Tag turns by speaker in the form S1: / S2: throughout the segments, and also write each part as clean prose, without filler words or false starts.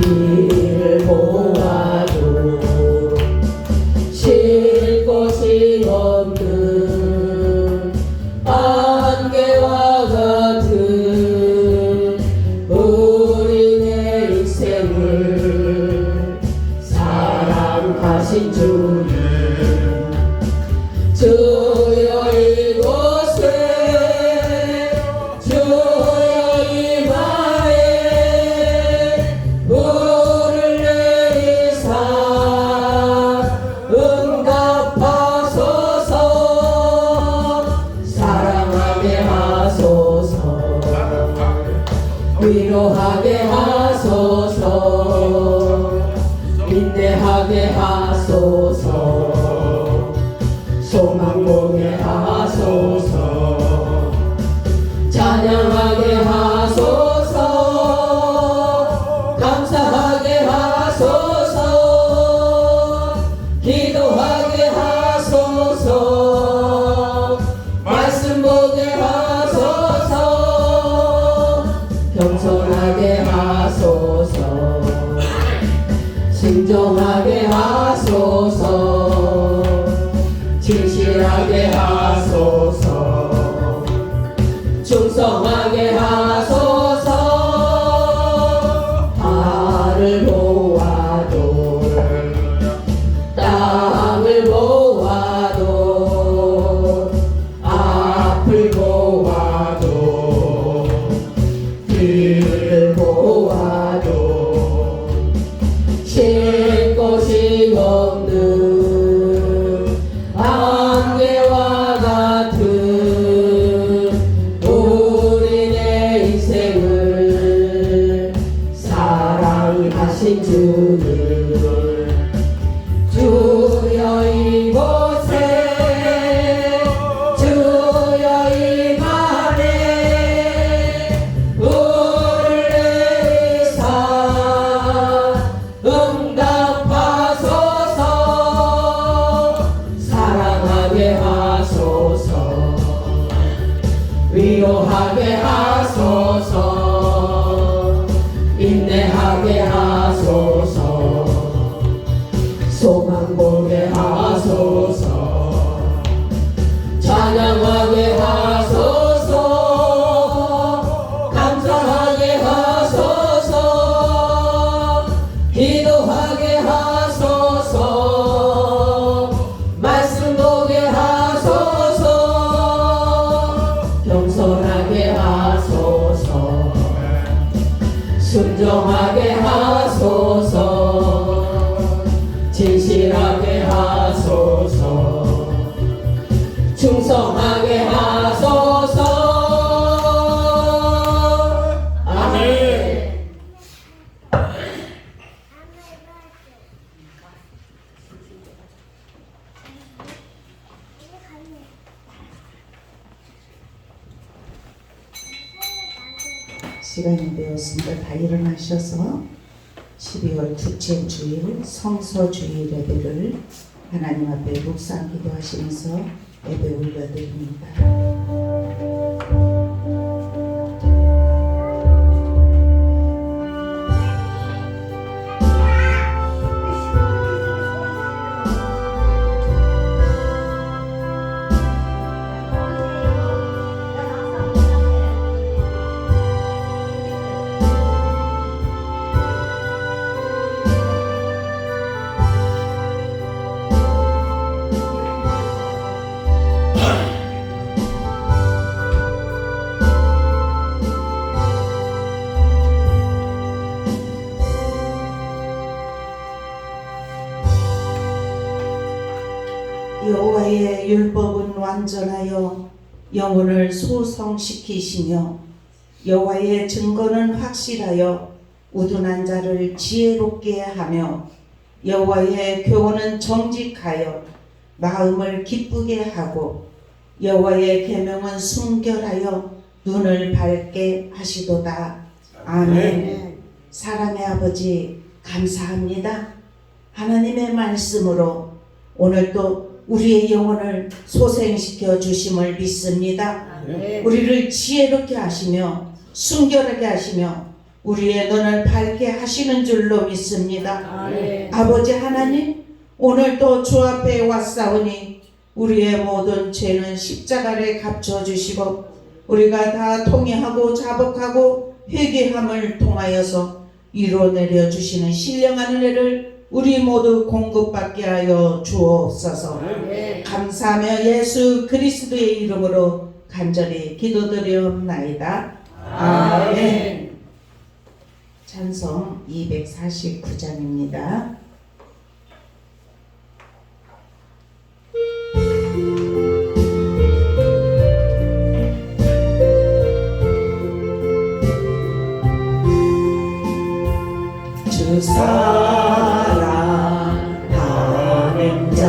S1: 이를 보아도 쉴 곳이 없는 안개와 같은 우리의 인생을 사랑하신 주님, 주여 이곳에 주여 이마에 불을 내리사 응답하소서. 사랑하게 하소서. 위로하게 하소서. 인내하게 하소서. 소망 보게 하소서. 찬양하게 하소서. 감사하게 하소서. 기도하게 하소서. 말씀 보게 하소서. 겸손하게 하소서. 신정하게 하소서. 진실하게 하소서. 충성하게 하소서. 하늘 보아도 땅을 보아도 앞을 보아도 뒤를 보아도 쉴 곳이 없는 안개와 같은 우리의 인생을 사랑하신 주님, 주여 이곳에 주여 이만에 불을 내리사 응답하소서. 사랑하게 하소서. 위로하게 하소서. 인내하게 하소서. 소망 보게 하소서. 찬양하게 하소서. 감사하게 하소서. 기도하게 하소서. 말씀 보게 하소서. 겸손하게 하소서. 순종하게 하소서. 진실하게 하소서. 충성하게 하소서. 아멘.
S2: 시간이 되었습니다. 다 일어나셔서 12월 둘째 주일 성서 주일 예배를 하나님 앞에 묵상 기도하시면서 예배 올려드립니다. 여호와의 율법은 완전하여 영혼을 소성시키시며 여호와의 증거는 확실하여 우둔한 자를 지혜롭게 하며 여호와의 교훈은 정직하여 마음을 기쁘게 하고 여호와의 계명은 순결하여 눈을 밝게 하시도다. 아멘. 사랑의 아버지 감사합니다. 하나님의 말씀으로 오늘도 우리의 영혼을 소생시켜 주심을 믿습니다. 우리를 지혜롭게 하시며 순결하게 하시며 우리의 눈을 밝게 하시는 줄로 믿습니다.
S1: 아멘.
S2: 아버지 하나님, 오늘도 주 앞에 왔사오니 우리의 모든 죄는 십자가에 갚혀주시고 우리가 다 통회하고 자복하고 회개함을 통하여서 이뤄내려 주시는 신령한 은혜를 우리 모두 공급받게 하여 주옵소서.
S1: 아멘.
S2: 감사하며 예수 그리스도의 이름으로 간절히 기도드리옵나이다. 아멘. 찬송 249장입니다. 주 사랑하는 자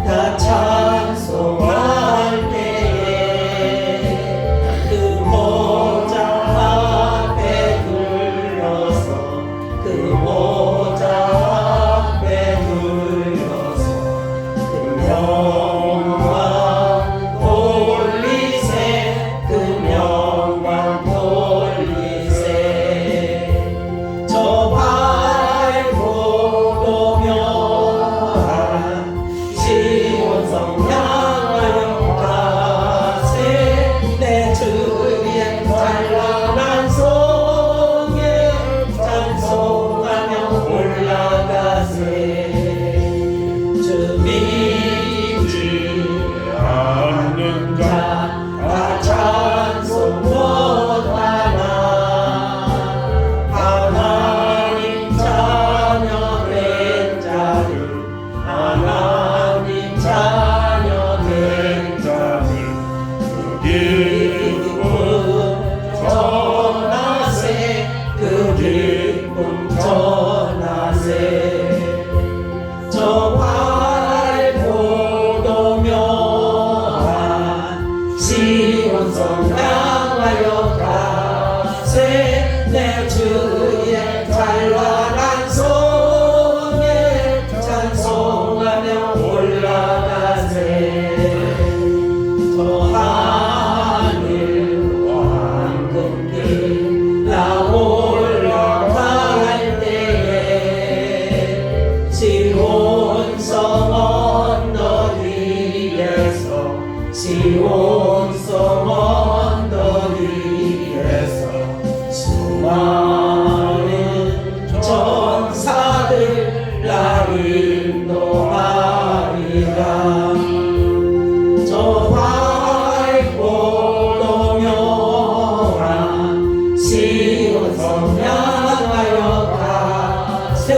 S2: 다 찬송할 때에 그 모자 앞에 들러서 그 모자 앞에 들러서 그 영광 돌리세 그 영광 돌리세 저 밝고 묘한 시온성 향하여 가세 내 주의 찬란한 성에 찬송하며 올라가세 주 믿지 않는 자 다 찬송 못하나 하나님 자녀 된 자를 하나님 자녀 된 자를 그 기쁨 전하세 그 기쁨 전하세 저 밝고 도묘한 시온성 향하여 가세 내 주의 찬란한 성에 찬송하며 올라가세 저 하늘 왕궁길 나 올라갈 때에 시온성 언덕 위에서 시온성 언덕 위에서 수많은 전사들 나 인도하리라 저 밝고 도묘한 시온성 향하여 가세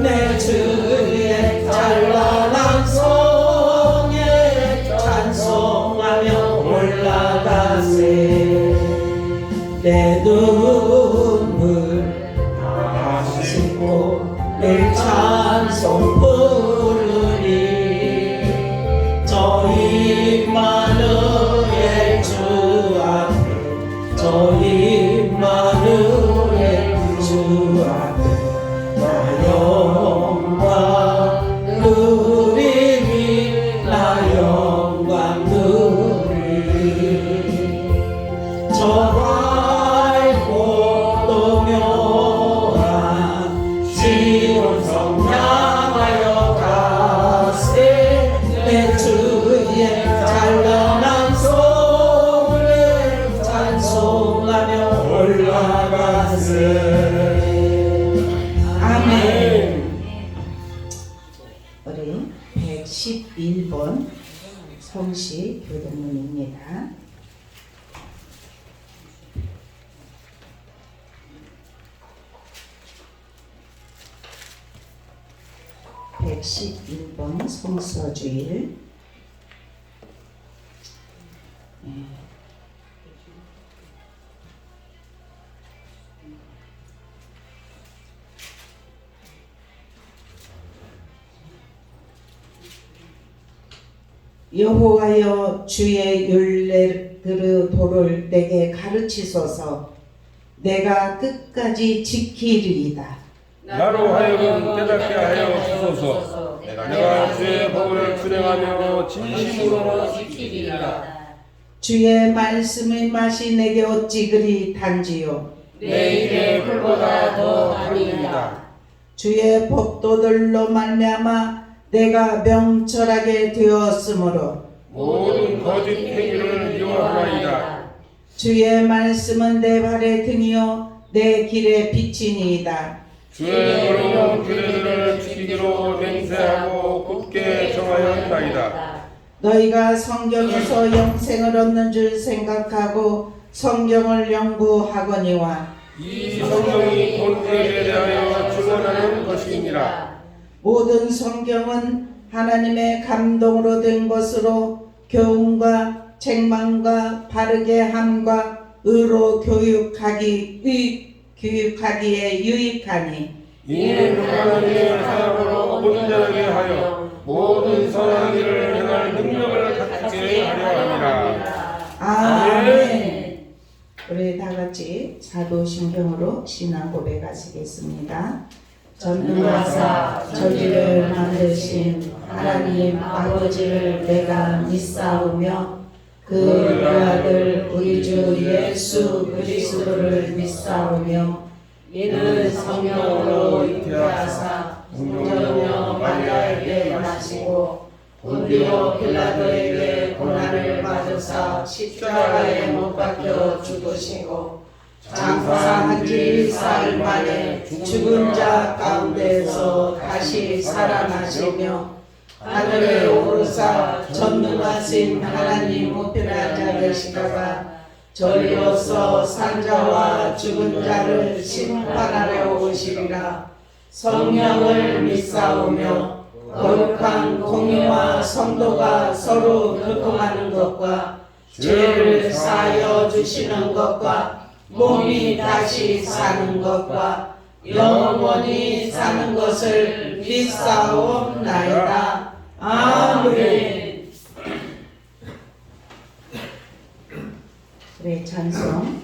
S2: 내 주의 찬란한 성에 찬송하며 올라가세 내 눈물 다 씻고 내 찬송 부르리 저 임마누엘 주 앞에 저 임마누엘 주 앞에 나 영광 누리리 나 영광 누리리 저 밝고 도묘한 시온성 향하여 가세 내 주의 찬란한 성에 찬송하며 올라가세 아멘. 우리 111번 성시 교동문입니다. 111번 성서주일. 여호와여 주의 율례 도를 내게 가르치소서. 내가 끝까지 지키리이다.
S3: 나로 하여금 깨닫게 하여 주소서. 내가 주의 법을 준행하며 진심으로 지키리라.
S2: 주의 말씀의 맛이 내게 어찌 그리 단지요.
S1: 내일의 풀보다 더 아니이다.
S2: 주의 법도들로 말미암아 내가 명철하게 되었으므로
S3: 모든 거짓 행위를 미워하나이다.
S2: 주의 말씀은 내 발의 등이요 내 길의 빛이니이다.
S3: 주의 도로는 그들을 지키기로 맹세하고 굳게 정하였나이다.
S2: 너희가 성경에서 영생을 얻는 줄 생각하고 성경을 연구하거니와
S3: 이 성경이 본때에 대하여 증언하는 것이니라.
S2: 모든 성경은 하나님의 감동으로 된 것으로 교훈과 책망과 바르게 함과 의로 교육하기에 유익하니
S3: 이는 하나님의 사람으로 온전하게 하여 모든 선한 일을 행할 능력을 갖게 하려 함이라.
S2: 아멘. 우리 다 같이 사도신경으로 신앙 고백하시겠습니다. 전능하사 저지를 만드신 하나님 아버지를 내가 믿사오며 그 아들 우리 주 예수 그리스도를 믿사오며
S1: 이는 성령으로 잉태하사 성령여 마리아에게 나시고 본디오 빌라도에게 고난을 받으사 십자가에 못 박혀 죽으시고 장사한 지 사흘 만에 죽은 자 가운데서 다시 살아나시며 하늘에 오르사 전능하신 하나님 우편에 앉아 계시다가 저리로서 산자와 죽은 자를 심판하러 오시리라. 성령을 믿사오며 거룩한 공의와 성도가 서로 교통하는 것과 죄를 사하여 주시는 것과 몸이 다시 사는 것과 영원히 사는 것을 믿사옵나이다. 아멘.
S2: 그래 찬송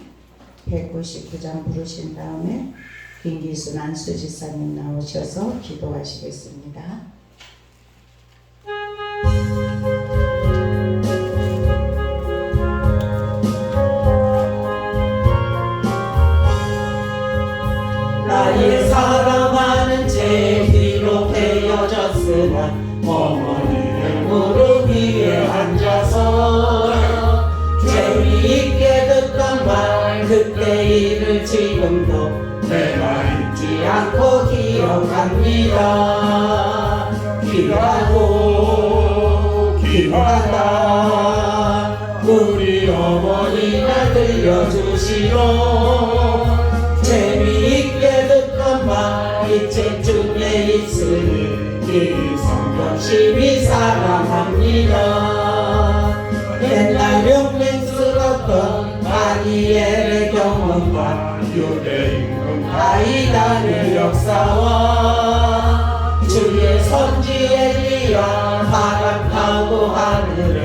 S2: 199장 부르신 다음에 김기순 안수지사님 나오셔서 기도하시겠습니다.
S1: 나의 사랑하는 제 뒤로 베어졌으나 어머니의 무릎 위에 앉아서 재미있게 듣던 말 그때 일을 지금도 내가 잊지 않고 기억합니다. 귀하고 귀하다 우리 어머니가 들려주시고 재미있게 듣던 말 이 책 중에 있으니 이 성경심이 사랑합니다. 옛날 명맹스럽던 다니엘의 경험과 유대임금 다이단의 역사와 주의 선지 엘리야 바람 타고 하늘에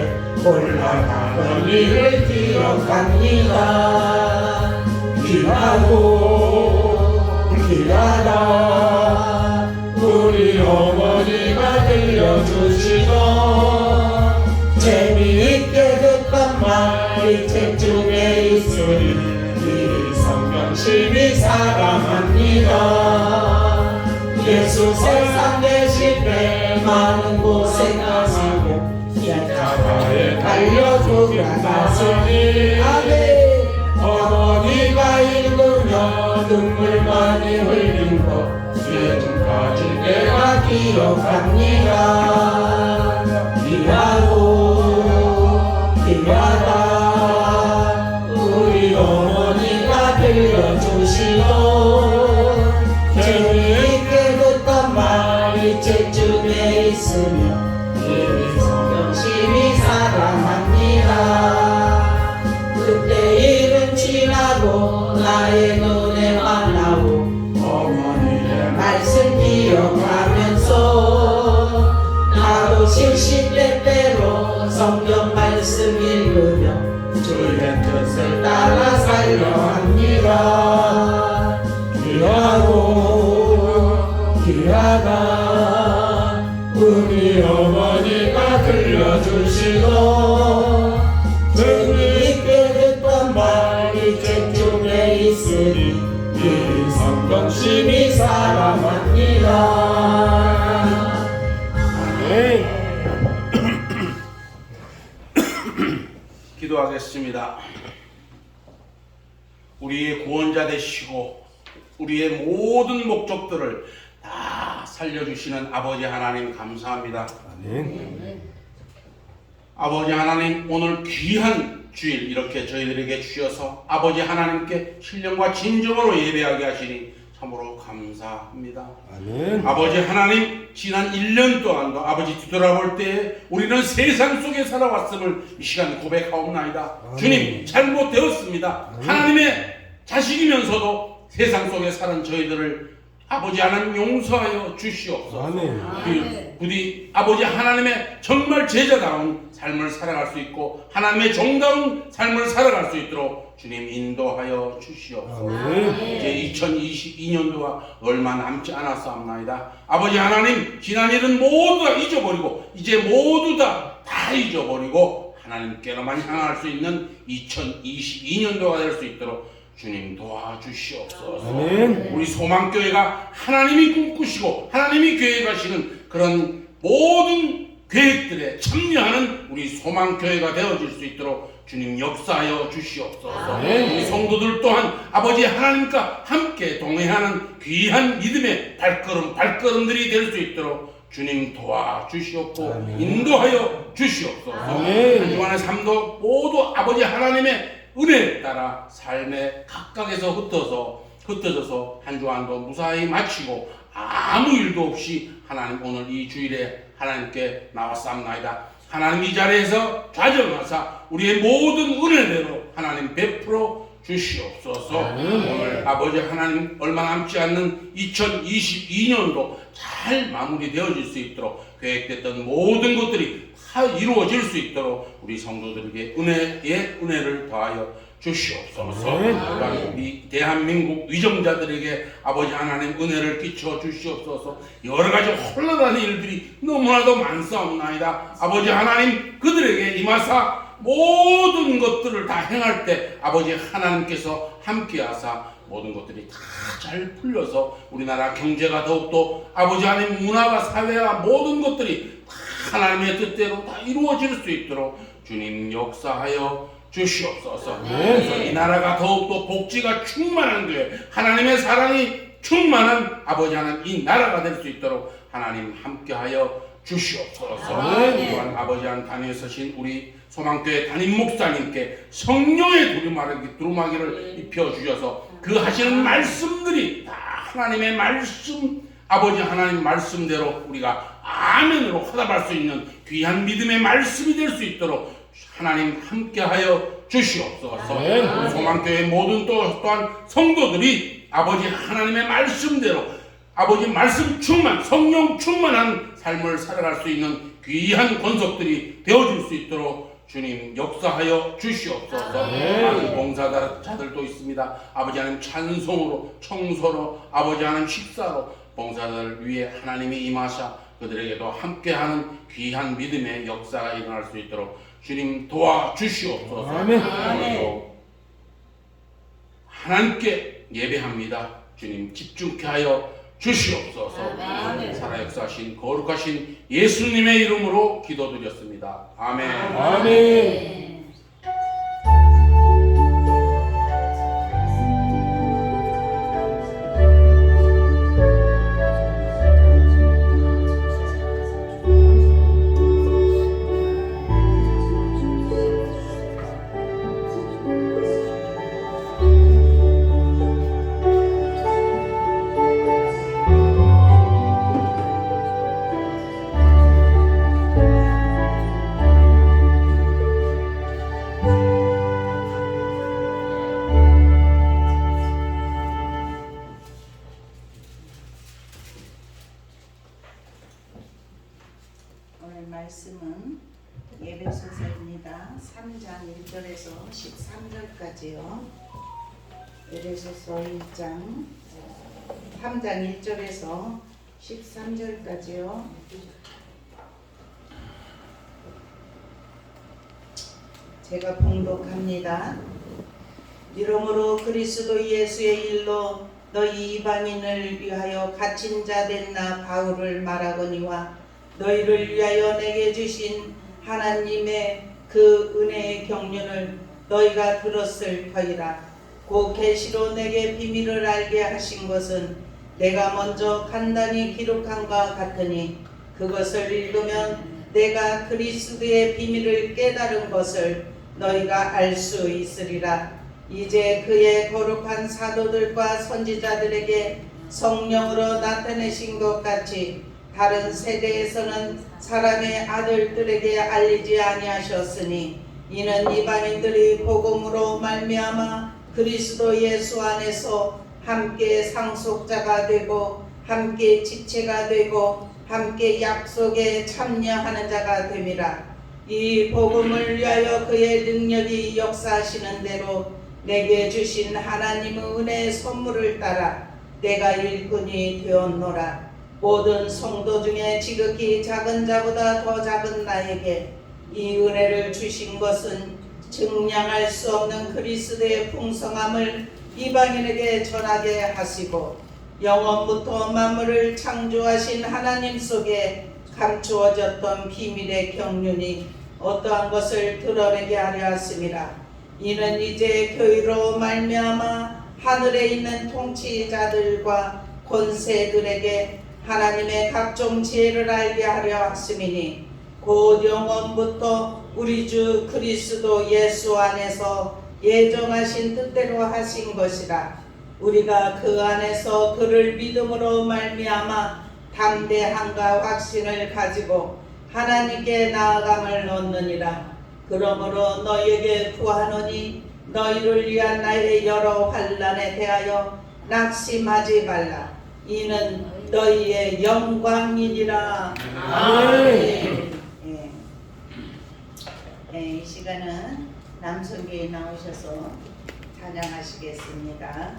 S1: 올라가던 일을 기억합니다. 귀하고 귀하다 우리 어머니가 들려주시고 재미있게 듣던 말 이 책 중에 있으니 이 성경심이 사랑합니다. 예수 세상 계실 때 많은 고생하시고 십자가에 달려 죽어가시니 아멘. 어머니가 읽으며 눈물 많이 흘린 것 지금까지 내가 기억합니다. 귀하고 귀하다 우리 어머니가 들려주시고 재미있게 듣던 말 이 책 중에 있으며 이 성경심이 사랑합니다. 그때 일은 지나고 나의 눈에 만나고 어머니의 말씀 기억하면서 나도 실시때때로 성경 말씀 읽으며 주의 뜻을 따라 살려 합니다. 귀하고 귀하다 우리 어머니가 들려주시고 재미있게 듣던 말 이 책 중에 있으니 주님 그 성경심이 사랑합니다.
S3: 아멘. 기도하겠습니다. 우리의 구원자 되시고 우리의 모든 목적들을 다 살려주시는 아버지 하나님 감사합니다.
S4: 아멘.
S3: 아버지 하나님, 오늘 귀한 주일 이렇게 저희들에게 주셔서 아버지 하나님께 신령과 진정으로 예배하게 하시니 참으로 감사합니다.
S4: 아멘.
S3: 아버지 하나님, 지난 1년 동안도 아버지 뒤돌아볼 때에 우리는 세상 속에 살아왔음을 이 시간 고백하옵나이다.
S4: 아멘.
S3: 주님, 잘못되었습니다. 하나님의 자식이면서도 세상 속에 사는 저희들을 아버지 하나님 용서하여 주시옵소서.
S4: 아멘.
S3: 부디 아버지 하나님의 정말 제자다운 삶을 살아갈 수 있고 하나님의 정다운 삶을 살아갈 수 있도록 주님 인도하여 주시옵소서.
S4: 아멘.
S3: 이제 2022년도가 얼마 남지 않았사옵나이다. 아버지 하나님, 지난 일은 모두 다 잊어버리고 이제 모두 다 잊어버리고 하나님께로만 향할 수 있는 2022년도가 될 수 있도록 주님 도와주시옵소서.
S4: 아멘.
S3: 우리 소망교회가 하나님이 꿈꾸시고 하나님이 계획하시는 그런 모든 계획들에 참여하는 우리 소망교회가 되어질 수 있도록 주님 역사하여 주시옵소서.
S4: 아멘.
S3: 우리 성도들 또한 아버지 하나님과 함께 동행하는 귀한 믿음의 발걸음들이 될 수 있도록 주님 도와주시옵고
S4: 아멘.
S3: 인도하여 주시옵소서.
S4: 아멘.
S3: 한 주간의 삶도 모두 아버지 하나님의 은혜에 따라 삶의 각각에서 흩어져서 한 주간도 무사히 마치고 아무 일도 없이 하나님 오늘 이 주일에 하나님께 나왔사옵나이다. 하나님 이 자리에서 좌정하사 우리의 모든 은혜대로 하나님 베풀어 주시옵소서. 오늘 아버지 하나님 얼마 남지 않는 2022년도 잘 마무리되어질 수 있도록 계획됐던 모든 것들이 다 이루어질 수 있도록 우리 성도들에게 은혜의 은혜를 더하여 주시옵소서. 또한 우리 대한민국 위정자들에게 아버지 하나님 은혜를 끼쳐 주시옵소서. 여러 가지 혼란하는 일들이 너무나도 많사옵나이다. 아버지 하나님, 그들에게 임하사 모든 것들을 다 행할 때 아버지 하나님께서 함께하사 모든 것들이 다 잘 풀려서 우리나라 경제가 더욱더 아버지 하나님 문화와 사회와 모든 것들이 다 하나님의 뜻대로 다 이루어질 수 있도록 주님 역사하여 주시옵소서. 그래서 이 나라가 더욱더 복지가 충만한 교회, 하나님의 사랑이 충만한 아버지 하나님 이 나라가 될 수 있도록 하나님 함께하여 주시옵소서. 또한 아버지 하나님 단위에 서신 우리 소망교회 담임 목사님께 성령의 두루마기를 입혀주셔서 그 하시는 말씀들이 다 하나님의 말씀, 아버지 하나님 말씀대로 우리가 아멘으로 화답할 수 있는 귀한 믿음의 말씀이 될 수 있도록 하나님 함께하여 주시옵소서. 우리 소망교회 모든 또한 성도들이 아버지 하나님의 말씀대로 아버지 말씀 충만, 성령 충만한 삶을 살아갈 수 있는 귀한 권속들이 되어줄 수 있도록 주님 역사하여 주시옵소서. 많은 봉사자들도 있습니다. 아버지 하나님 찬송으로, 청소로, 아버지 하나님 식사로 봉사자들 위해 하나님이 임하사 그들에게도 함께하는 귀한 믿음의 역사가 일어날 수 있도록 주님 도와주시옵소서. 오늘도 하나님께 예배합니다. 주님 집중케 하여 주시옵소서. 살아 역사하신 거룩하신 예수님의 이름으로 기도드렸습니다. 아멘.
S4: 아멘.
S2: 오늘 말씀은 예배소서입니다. 3장 1절에서 13절까지요. 예배소서 1장 3장 1절에서 13절까지요. 제가 봉독합니다. 이러므로 그리스도 예수의 일로 너희 이방인을 위하여 갇힌 자 된 나 바울을 말하거니와 너희를 위하여 내게 주신 하나님의 그 은혜의 경륜을 너희가 들었을 터이라. 그 계시로 내게 비밀을 알게 하신 것은 내가 먼저 간단히 기록한과 같으니 그것을 읽으면 내가 그리스도의 비밀을 깨달은 것을 너희가 알 수 있으리라. 이제 그의 거룩한 사도들과 선지자들에게 성령으로 나타내신 것 같이 다른 세대에서는 사람의 아들들에게 알리지 아니하셨으니 이는 이방인들이 복음으로 말미암아 그리스도 예수 안에서 함께 상속자가 되고 함께 지체가 되고 함께 약속에 참여하는 자가 됨이라. 이 복음을 위하여 그의 능력이 역사하시는 대로 내게 주신 하나님의 은혜의 선물을 따라 내가 일꾼이 되었노라. 모든 성도 중에 지극히 작은 자보다 더 작은 나에게 이 은혜를 주신 것은 증량할 수 없는 그리스도의 풍성함을 이방인에게 전하게 하시고 영원부터 만물을 창조하신 하나님 속에 감추어졌던 비밀의 경륜이 어떠한 것을 드러내게 하려 하심이라. 이는 이제 교회로 말미암아 하늘에 있는 통치자들과 권세들에게 하나님의 각종 지혜를 알게 하려 하심이니 곧 영원부터 우리 주 그리스도 예수 안에서 예정하신 뜻대로 하신 것이라. 우리가 그 안에서 그를 믿음으로 말미암아 담대함과 확신을 가지고 하나님께 나아감을 얻느니라. 그러므로 너희에게 구하노니 너희를 위한 나의 여러 환난에 대하여 낙심하지 말라. 이는 너희의 영광이니라.
S4: 아멘.
S2: 이 시간은 남성교회 나오셔서 찬양하시겠습니다.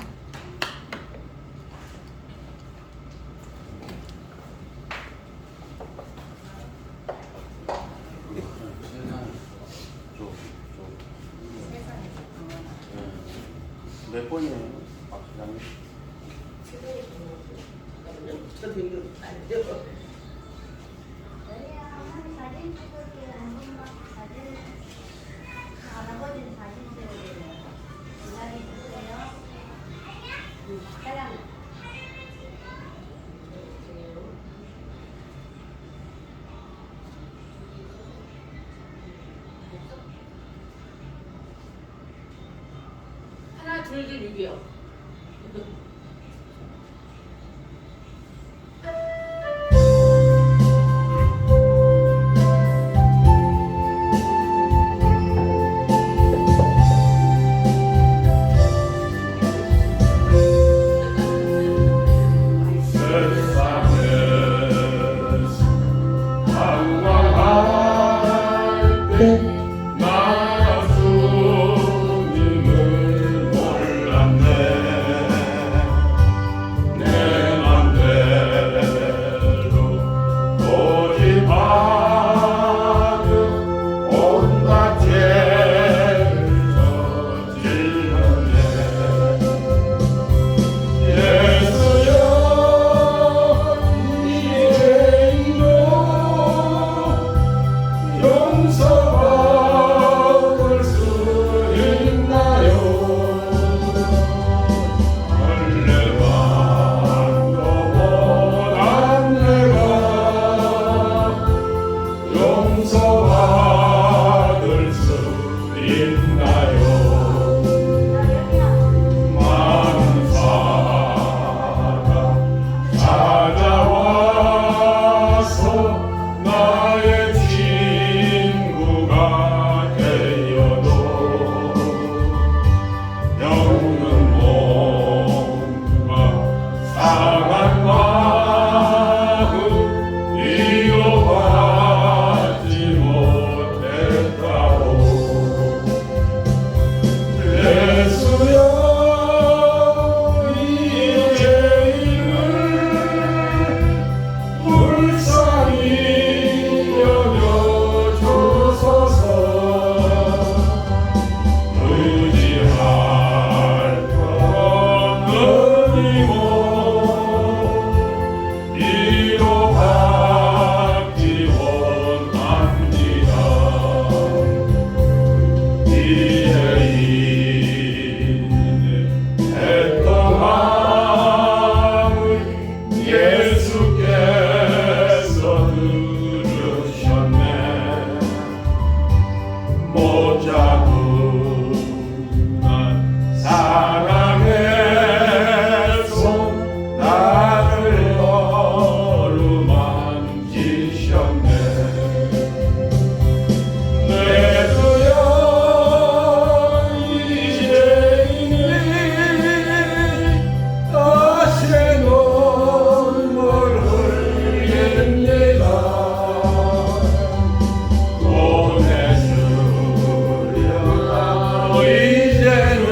S3: 몇 번이에요, 박 시장님?
S5: 사진 찍을게요. 한 번만 사진. 할아버지는 사진 찍어요. 기다려주세요. 사랑.
S1: 하나 둘둘 6이요.
S3: 나 주님을 몰랐네.
S4: 예수께서 들으셨네. 모자국만 사랑해서 나를 어루만지셨네. 내 주여 이제는 다시 눈물 흘립니다. 보내주려고 이제는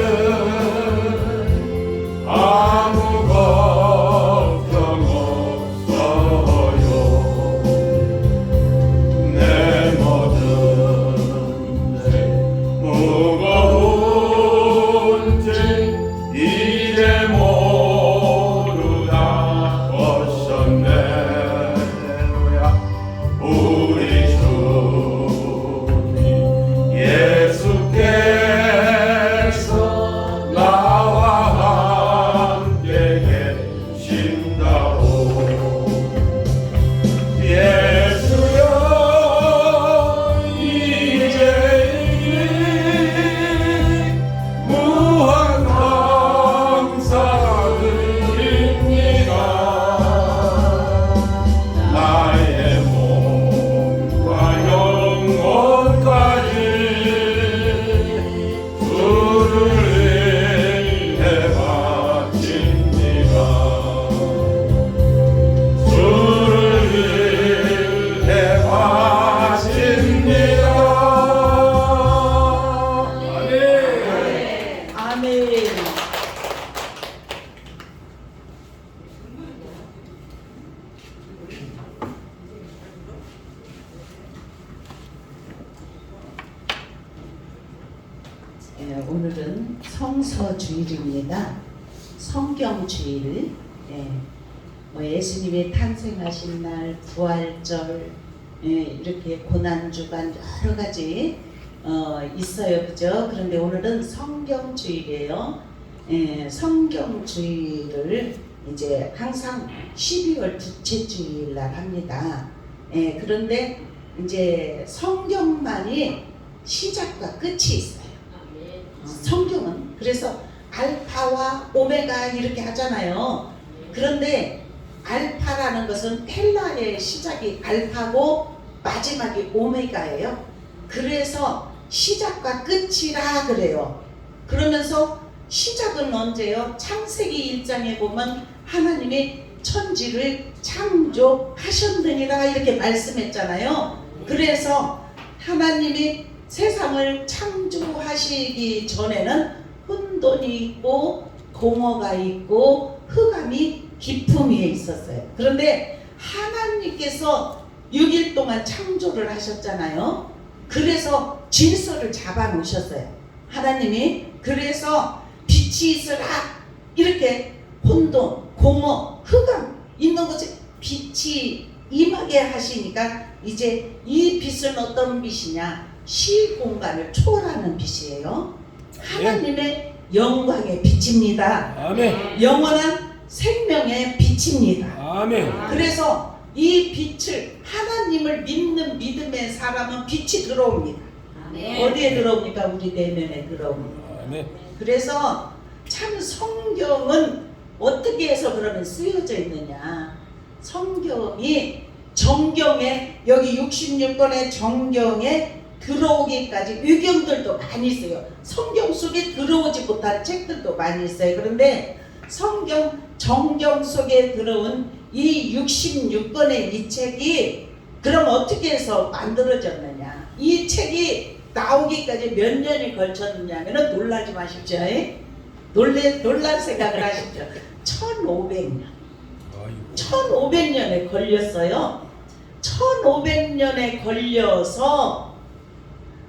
S4: 아무 걱정 없어요. 내 모든 죄 무거운 죄 이제 모두 다 벗었네. 우리 주님 예수께서 나와 함께 계신다오. 예수여 이제는 무한 감사드립니다. 나의 몸과 영혼까지 주를 위해 바칩니다. 주를 위해 바칩니다. 아멘.
S2: 아멘. 오늘은 성서주일입니다. 성경주일. 예수님의 탄생하신 날, 부활절, 이렇게 고난주간 여러 가지 있어요, 그죠? 그런데 오늘은 성경주일이에요. 성경주일을 이제 항상 12월 둘째 주일 날 합니다. 그런데 이제 성경만이 시작과 끝이 있어요. 성경은 그래서 알파와 오메가 이렇게 하잖아요. 그런데 알파라는 것은 헬라의 시작이 알파고 마지막이 오메가예요. 그래서 시작과 끝이라 그래요. 그러면서 시작은 언제요? 창세기 1장에 보면 하나님이 천지를 창조하셨느니라 이렇게 말씀했잖아요. 그래서 하나님이 세상을 창조하시기 전에는 혼돈이 있고 공허가 있고 흑암이 깊음 위에 있었어요. 그런데 하나님께서 6일 동안 창조를 하셨잖아요. 그래서 질서를 잡아 놓으셨어요. 하나님이. 그래서 빛이 있으라 이렇게 혼돈, 공허, 흑암 있는 곳에 빛이 임하게 하시니까 이제 이 빛은 어떤 빛이냐? 시공간을 초월하는 빛이에요. 하나님의 영광의 빛입니다.
S4: 아멘.
S2: 영원한 생명의 빛입니다.
S4: 아멘.
S2: 그래서 이 빛을 하나님을 믿는 믿음의 사람은 빛이 들어옵니다. 어디에 들어옵니까? 우리 내면에 들어옵니다.
S4: 아멘.
S2: 그래서 참 성경은 어떻게 해서 그러면 쓰여져 있느냐? 성경이 정경에 여기 66권의 정경에 들어오기까지 의견들도 많이 있어요. 성경 속에 들어오지 못한 책들도 많이 있어요. 그런데 성경 정경 속에 들어온 이 66권의 이 책이 그럼 어떻게 해서 만들어졌느냐? 이 책이 나오기까지 몇 년이 걸쳤느냐면 놀라지 마십시오. 놀랄 생각을 하십시오. 1500년. 1500년에 걸렸어요. 1500년에 걸려서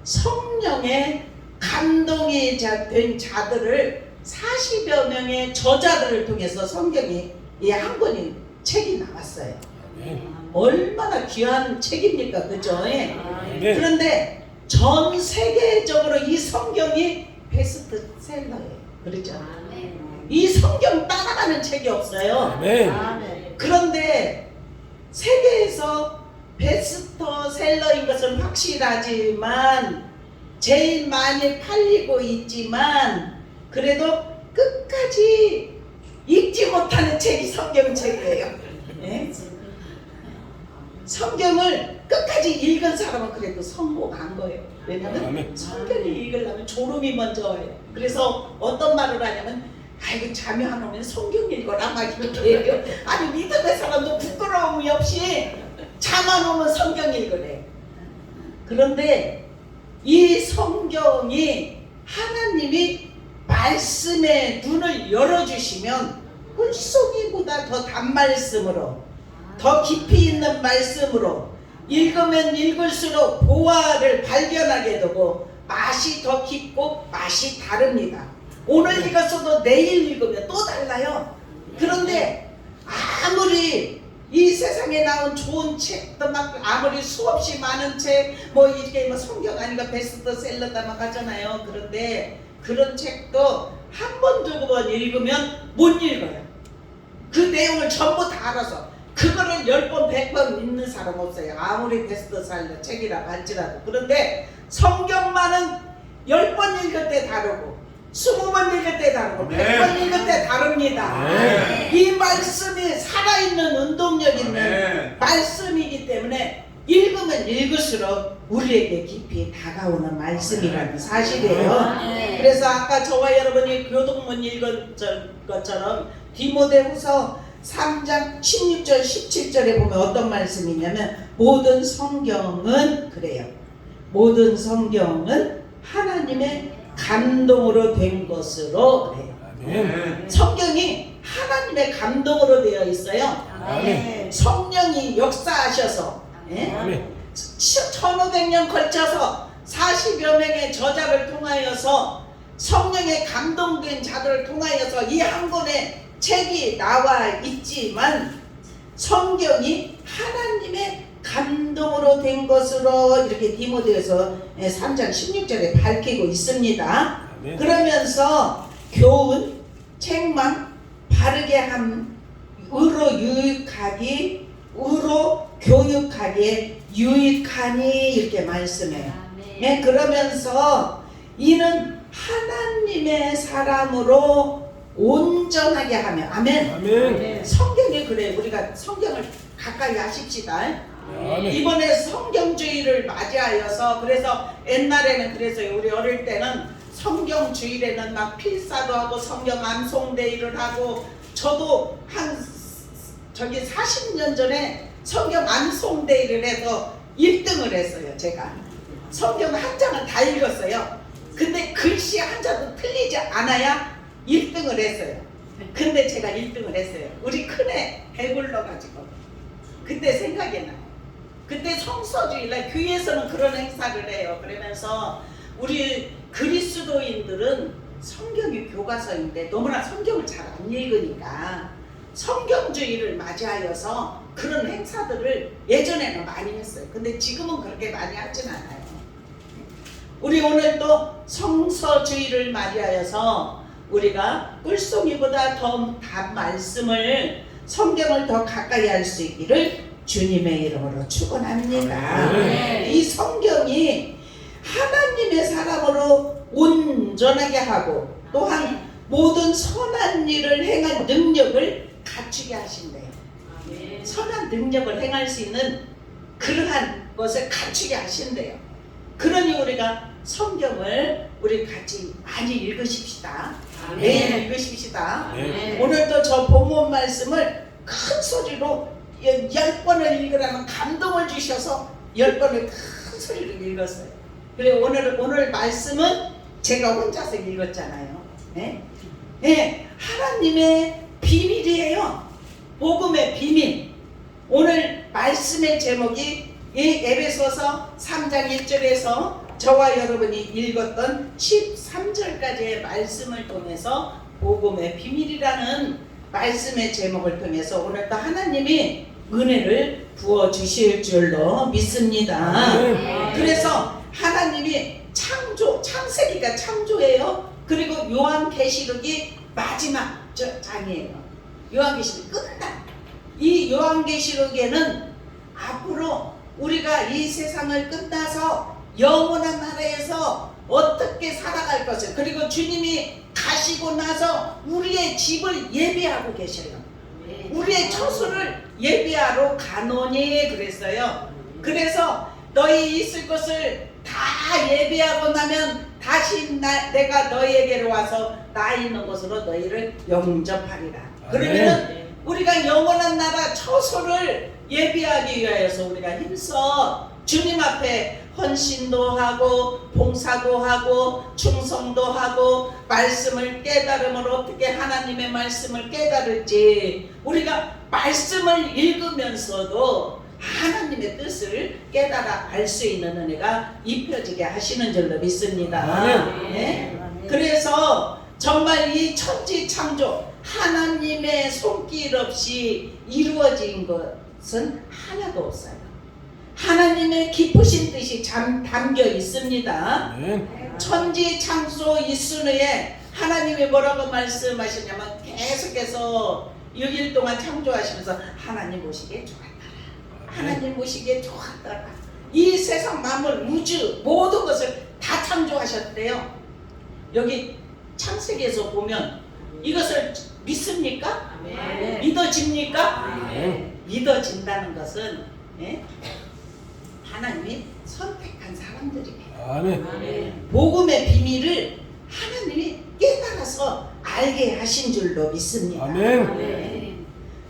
S2: 성령의 감동이 된 자들을 40여 명의 저자들을 통해서 성경이 이 한 권이 책이 나왔어요. 얼마나 귀한 책입니까? 그죠? 그런데 전 세계적으로 이 성경이 베스트셀러예요. 그렇죠? 이 성경 따라가는 책이 없어요. 그런데 세계에서 베스트셀러인 것은 확실하지만 제일 많이 팔리고 있지만 그래도 끝까지 읽지 못하는 책이 성경책이에요. 예? 성경을 끝까지 읽은 사람은 그래도 성공한 거예요. 왜냐하면 성경을 읽으려면 졸음이 먼저 와요. 그래서 어떤 말을 하냐면 아이고 잠이 안 오면 성경 읽어라 막 이렇게 해요. 아니 믿음의 사람도 부끄러움이 없이 잠 안 오면 성경 읽으래. 그런데 이 성경이 하나님이 말씀의 눈을 열어주시면 꿀송이보다 더 단말씀으로 더 깊이 있는 말씀으로 읽으면 읽을수록 보화를 발견하게 되고 맛이 더 깊고 맛이 다릅니다. 오늘 읽었어도 내일 읽으면 또 달라요. 그런데 아무리 이 세상에 나온 좋은 책도 막 아무리 수없이 많은 책 뭐 이게 뭐 성경 아니가 베스트셀러다 막 하잖아요. 그런데 그런 책도 한 번 두 번 읽으면 못 읽어요. 그 내용을 전부 다 알아서 그거를 10번 100번 읽는 사람 없어요. 아무리 베스트셀러 책이라 할지라도. 그런데 성경만은 10번 읽을 때 다르고 20번 읽을 때 다르고 100번 읽을 때 다릅니다. 이 말씀이 살아있는 운동력 있는 말씀이기 때문에 읽으면 읽을수록 우리에게 깊이 다가오는 말씀이라는 사실이에요. 그래서 아까 저와 여러분이 교동문 읽은 것처럼 디모데후서 3장 16절 17절에 보면 어떤 말씀이냐면 모든 성경은 그래요. 모든 성경은 하나님의 감동으로 된 것으로 그래요. 성경이 하나님의 감동으로 되어 있어요. 성령이 역사하셔서 1500년 걸쳐서 40여 명의 저자를 통하여서 성령에 감동된 자들을 통하여서 이 한 권의 책이 나와 있지만 성경이 하나님의 감동으로 된 것으로 이렇게 디모데후서 3장 16절에 밝히고 있습니다. 그러면서 교훈, 책망, 바르게 함, 의로 유익하기, 의로 교육하기에 유익하니 이렇게 말씀해요. 네, 그러면서 이는 하나님의 사람으로 온전하게 하며 아멘. 성경이 그래요. 우리가 성경을 가까이 하십시다. 이번에 성경주의를 맞이하여서 그래서 옛날에는 그래서요. 우리 어릴 때는 성경주일에는 막 필사도 하고 성경 암송대회를 하고 저도 한 40년 전에 성경 암송대회를 해서 1등을 했어요. 제가 성경 한 장을 다 읽었어요. 근데 글씨 한 자도 틀리지 않아야 1등을 했어요. 근데 제가 1등을 했어요. 우리 큰애 배불러가지고 그때 생각이 나요. 그때 성서주일날 교회에서는 그런 행사를 해요. 그러면서 우리 그리스도인들은 성경이 교과서인데 너무나 성경을 잘 안 읽으니까 성경주의를 맞이하여서 그런 행사들을 예전에는 많이 했어요. 근데 지금은 그렇게 많이 하진 않아요. 우리 오늘 또 성서주의를 맞이하여서 우리가 꿀송이보다 더 단 말씀을 성경을 더 가까이 할 수 있기를 주님의 이름으로 축원합니다. 이 성경이 하나님의 사람으로 온전하게 하고 또한 모든 선한 일을 행할 능력을 갖추게 하신대요. 선한 능력을 행할 수 있는 그러한 것을 갖추게 하신대요. 그러니 우리가 성경을 우리 같이 많이 읽으십시다. 매일 읽으십시다. 오늘도 저 본문 말씀을 큰 소리로 10번을 읽으라는 감동을 주셔서 10번을 큰 소리로 읽었어요. 그래 오늘 말씀은 제가 혼자서 읽었잖아요. 네, 하나님의 비밀이에요. 복음의 비밀. 오늘 말씀의 제목이 이 에베소서 3장 1절에서 저와 여러분이 읽었던 13절까지의 말씀을 통해서 복음의 비밀이라는 말씀의 제목을 통해서 오늘도 하나님이 은혜를 부어주실 줄로 믿습니다. 그래서 하나님이 창세기가 창조예요. 그리고 요한계시록이 마지막 장이에요. 요한계시록이 끝나. 이 요한계시록에는 앞으로 우리가 이 세상을 끝나서 영원한 나라에서 어떻게 살아갈 것을, 그리고 주님이 가시고 나서 우리의 집을 예비하고 계셔요. 우리의 처소를 예비하러 가노니 그랬어요. 그래서 너희 있을 것을 다 예비하고 나면 다시 내가 너희에게로 와서 나 있는 곳으로 너희를 영접하리라. 그러면은 우리가 영원한 나라 처소를 예비하기 위하여서 우리가 힘써 주님 앞에 헌신도 하고 봉사도 하고 충성도 하고 말씀을 깨달음으로 어떻게 하나님의 말씀을 깨달을지, 우리가 말씀을 읽으면서도 하나님의 뜻을 깨달아 알 수 있는 은혜가 입혀지게 하시는 줄로 믿습니다. 네? 그래서 정말 이 천지 창조 하나님의 손길 없이 이루어진 것은 하나도 없어요. 하나님의 깊으신 뜻이 담겨 있습니다. 천지 창조 이순에 하나님이 뭐라고 말씀하시냐면 계속해서 6일 동안 창조하시면서 하나님 보시기에 좋았더라. 하나님 보시기에 좋았더라. 이 세상 만물 우주 모든 것을 다 창조하셨대요. 여기 창세기에서 보면 이것을 믿습니까? 믿어집니까? 믿어진다는 것은 하나님이 선택한 사람들이에요. 복음의 비밀을 하나님이 깨달아서 알게 하신 줄로 믿습니다.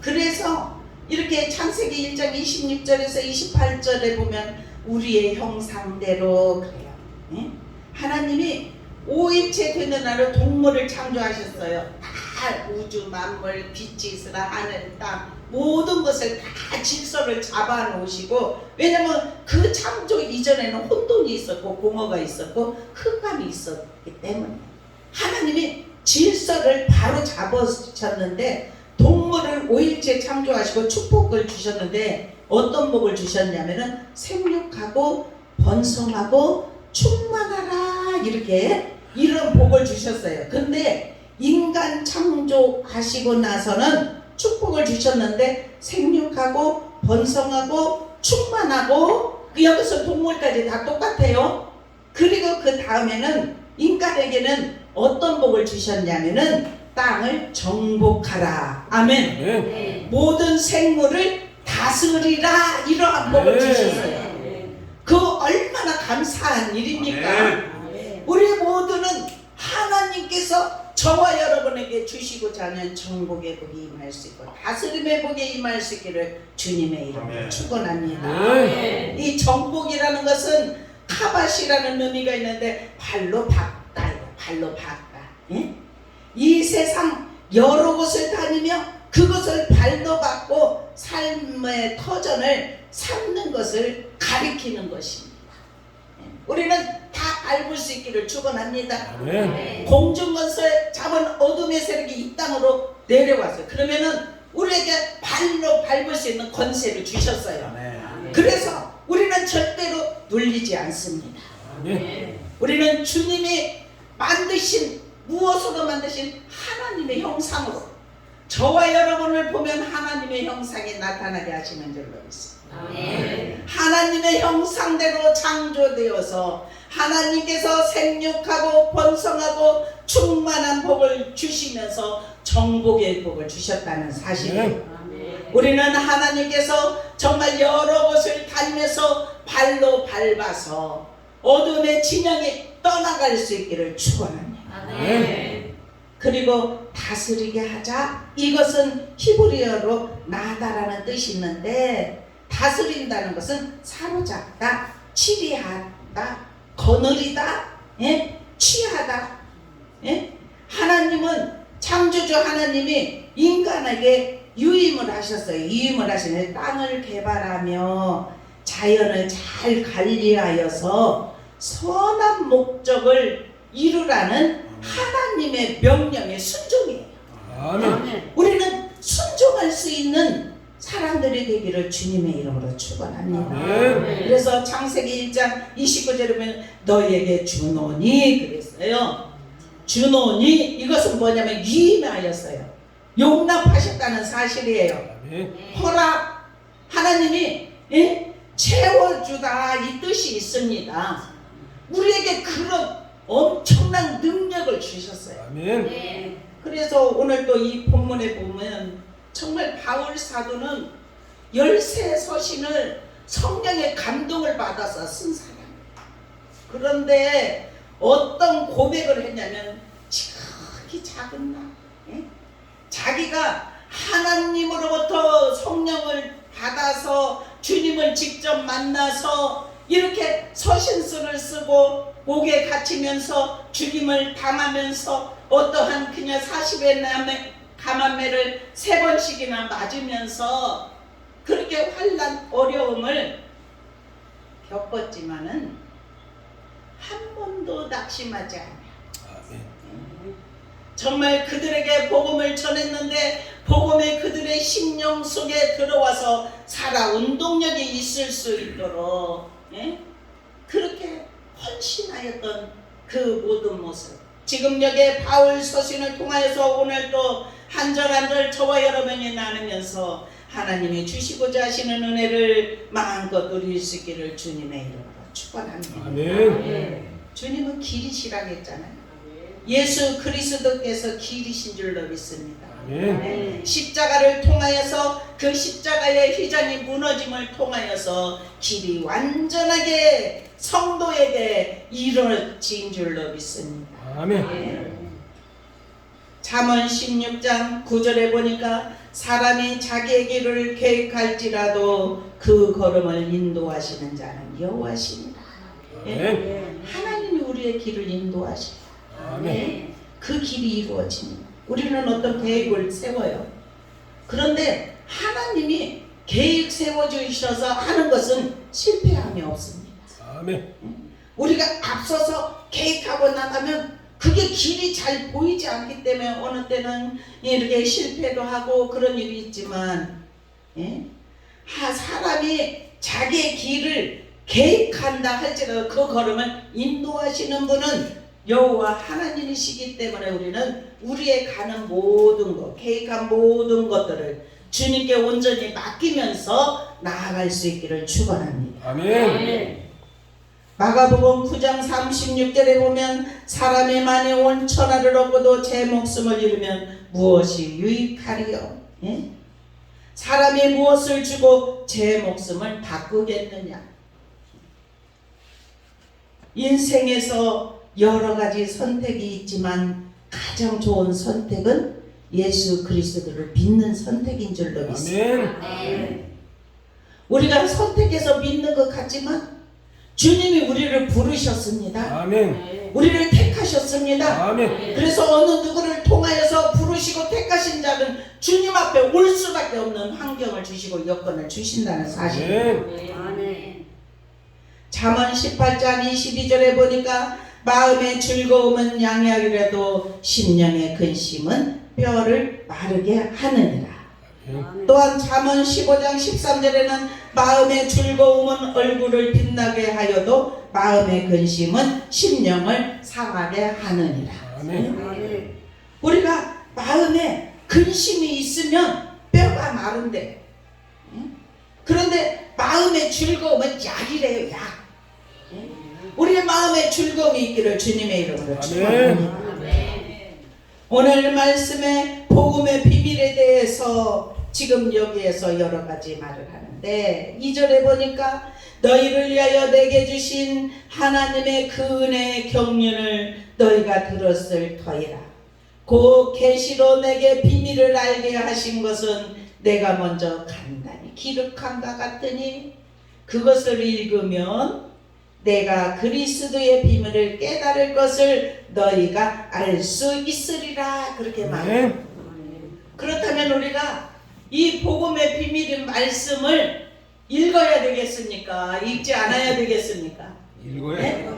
S2: 그래서 이렇게 창세기 1장 26절에서 28절에 보면 우리의 형상대로 그래요. 하나님이 오일체 되는 날로 동물을 창조하셨어요. 다 우주 만물 빛이 있으나 하늘 땅 모든 것을 다 질서를 잡아 놓으시고, 왜냐면 그 창조 이전에는 혼돈이 있었고 공허가 있었고 흑암이 있었기 때문에 하나님이 질서를 바로 잡으셨는데, 동물을 오일체 창조하시고 축복을 주셨는데 어떤 복을 주셨냐면은 생육하고 번성하고 충만하라, 이렇게 이런 복을 주셨어요. 근데 인간 창조하시고 나서는 축복을 주셨는데 생육하고 번성하고 충만하고, 여기서 동물까지 다 똑같아요. 그리고 그 다음에는 인간에게는 어떤 복을 주셨냐면은 땅을 정복하라. 아멘. 모든 생물을 다스리라, 이러한 복을 주셨어요. 그 얼마나 감사한 일입니까? 우리 모두는 하나님께서 저와 여러분에게 주시고자 하는 정복의 복이 임할 수 있고 다스림의 복이 임할 수 있기를 주님의 이름으로 축원합니다. 이 정복이라는 것은 카바시라는 의미가 있는데 발로 밟다예요. 발로 밟다. 이 세상 여러 곳을 다니며 그것을 발로 밟고 삶의 터전을 삼는 것을 가리키는 것입니다. 우리는 다 밟을 수 있기를 축원합니다. 공중건설 잡은 어둠의 세력이 이 땅으로 내려왔어요. 그러면은 우리에게 발로 밟을 수 있는 권세를 주셨어요. 그래서 우리는 절대로 눌리지 않습니다. 우리는 주님이 만드신, 무엇으로 만드신 하나님의 형상으로, 저와 여러분을 보면 하나님의 형상이 나타나게 하시는 줄로 믿습니다. 하나님의 형상대로 창조되어서 하나님께서 생육하고 번성하고 충만한 복을 주시면서 정복의 복을 주셨다는 사실이에요. 우리는 하나님께서 정말 여러 곳을 다니면서 발로 밟아서 어둠의 진영이 떠나갈 수 있기를 축원합니다. 그리고 다스리게 하자, 이것은 히브리어로 나다라는 뜻이 있는데, 다스린다는 것은 사로잡다, 치리하다, 거느리다, 취하다. 하나님은, 창조주 하나님이 인간에게 유임을 하셨어요. 유임을 하시는 땅을 개발하며 자연을 잘 관리하여서 선한 목적을 이루라는 하나님의 명령에 순종해요. 우리는 순종할 수 있는 사람들이 되기를 주님의 이름으로 축원합니다. 그래서 창세기 1장 29절에 보면 너희에게 주노니 그랬어요. 주노니 이것은 뭐냐면 유임하였어요. 용납하셨다는 사실이에요.
S4: 아멘.
S2: 허락, 하나님이 채워주다 이 뜻이 있습니다. 우리에게 그런 엄청난 능력을 주셨어요.
S4: 아멘.
S2: 그래서 오늘 또 이 본문에 보면 정말 바울 사도는 13 서신을 성령의 감동을 받아서 쓴 사람. 그런데 어떤 고백을 했냐면 지극히 작은 나, 자기가 하나님으로부터 성령을 받아서 주님을 직접 만나서 이렇게 서신서를 쓰고 목에 갇히면서 주님을 당하면서 어떠한 그냥 40의 가만매를 3번씩이나 맞으면서 그렇게 환난 어려움을 겪었지만은 한 번도 낙심하지 않아요. 정말 그들에게 복음을 전했는데 복음이 그들의 심령 속에 들어와서 살아온 동력이 있을 수 있도록 그렇게 헌신하였던 그 모든 모습, 지금 여기에 바울 서신을 통하여서 오늘 또 한 절 한 절 저와 여러분이 나누면서 하나님이 주시고자 하시는 은혜를 마음껏 누릴 수 있기를 주님의 이름으로 축원합니다.
S4: 아멘.
S2: 주님은 길이시라고 했잖아요. 예수 그리스도께서 길이신 줄로 믿습니다.
S4: 아멘.
S2: 십자가를 통하여서 그 십자가의 휘장이 무너짐을 통하여서 길이 완전하게 성도에게 이루어진 줄로 믿습니다.
S4: 아멘.
S2: 잠언 16장 9절에 보니까 사람이 자기의 길을 계획할지라도 그 걸음을 인도하시는 자는 여호와시니라.
S4: 아멘.
S2: 하나님이 우리의 길을 인도하시고
S4: 아멘.
S2: 그 길이 이루어집니다. 우리는 어떤 계획을 세워요. 그런데 하나님이 계획 세워주셔서 하는 것은 실패함이 없습니다.
S4: 아멘.
S2: 우리가 앞서서 계획하고 나가면 그게 길이 잘 보이지 않기 때문에 어느 때는 이렇게 실패도 하고 그런 일이 있지만 사람이 자기의 길을 계획한다 할지라도 그 걸음을 인도하시는 분은 여호와 하나님이시기 때문에 우리는 우리의 가는 모든 것, 계획한 모든 것들을 주님께 온전히 맡기면서 나아갈 수 있기를 축원합니다.
S4: 아멘.
S2: 마가복음 9장 36절에 보면 사람이 만일 온 천하를 얻고도 제 목숨을 잃으면 무엇이 유익하리요? 사람이 무엇을 주고 제 목숨을 바꾸겠느냐? 인생에서 여러 가지 선택이 있지만 가장 좋은 선택은 예수 그리스도를 믿는 선택인 줄로 믿습니다.
S4: 아멘.
S2: 우리가 선택해서 믿는 것 같지만 주님이 우리를 부르셨습니다.
S4: 아멘.
S2: 우리를 택하셨습니다.
S4: 아멘.
S2: 그래서 어느 누구를 통하여서 부르시고 택하신 자는 주님 앞에 올 수밖에 없는 환경을 주시고 여건을 주신다는 사실입니다.
S5: 아멘.
S2: 잠언 18장 22절에 보니까 마음의 즐거움은 양약이라도 심령의 근심은 뼈를 마르게 하느니라. 또한 잠언 15장 13절에는 마음의 즐거움은 얼굴을 빛나게 하여도 마음의 근심은 심령을 상하게 하느니라.
S4: 아멘.
S2: 우리가 마음에 근심이 있으면 뼈가 마른데, 그런데 마음의 즐거움은 약이래요. 약. 우리의 마음에 즐거움이 있기를 주님의 이름으로 축원합니다. 오늘 말씀에 복음의 비밀에 대해서 지금 여기에서 여러 가지 말을 하는데 2절에 보니까 너희를 위하여 내게 주신 하나님의 그 은혜의 경륜을 너희가 들었을 터이라. 그 계시로 내게 비밀을 알게 하신 것은 내가 먼저 간단히 기록한가 같으니 그것을 읽으면 내가 그리스도의 비밀을 깨달을 것을 너희가 알 수 있으리라. 그렇게 말해요. 그렇다면 우리가 이 복음의 비밀인 말씀을 읽어야 되겠습니까? 읽지 않아야 되겠습니까?
S4: 읽어야.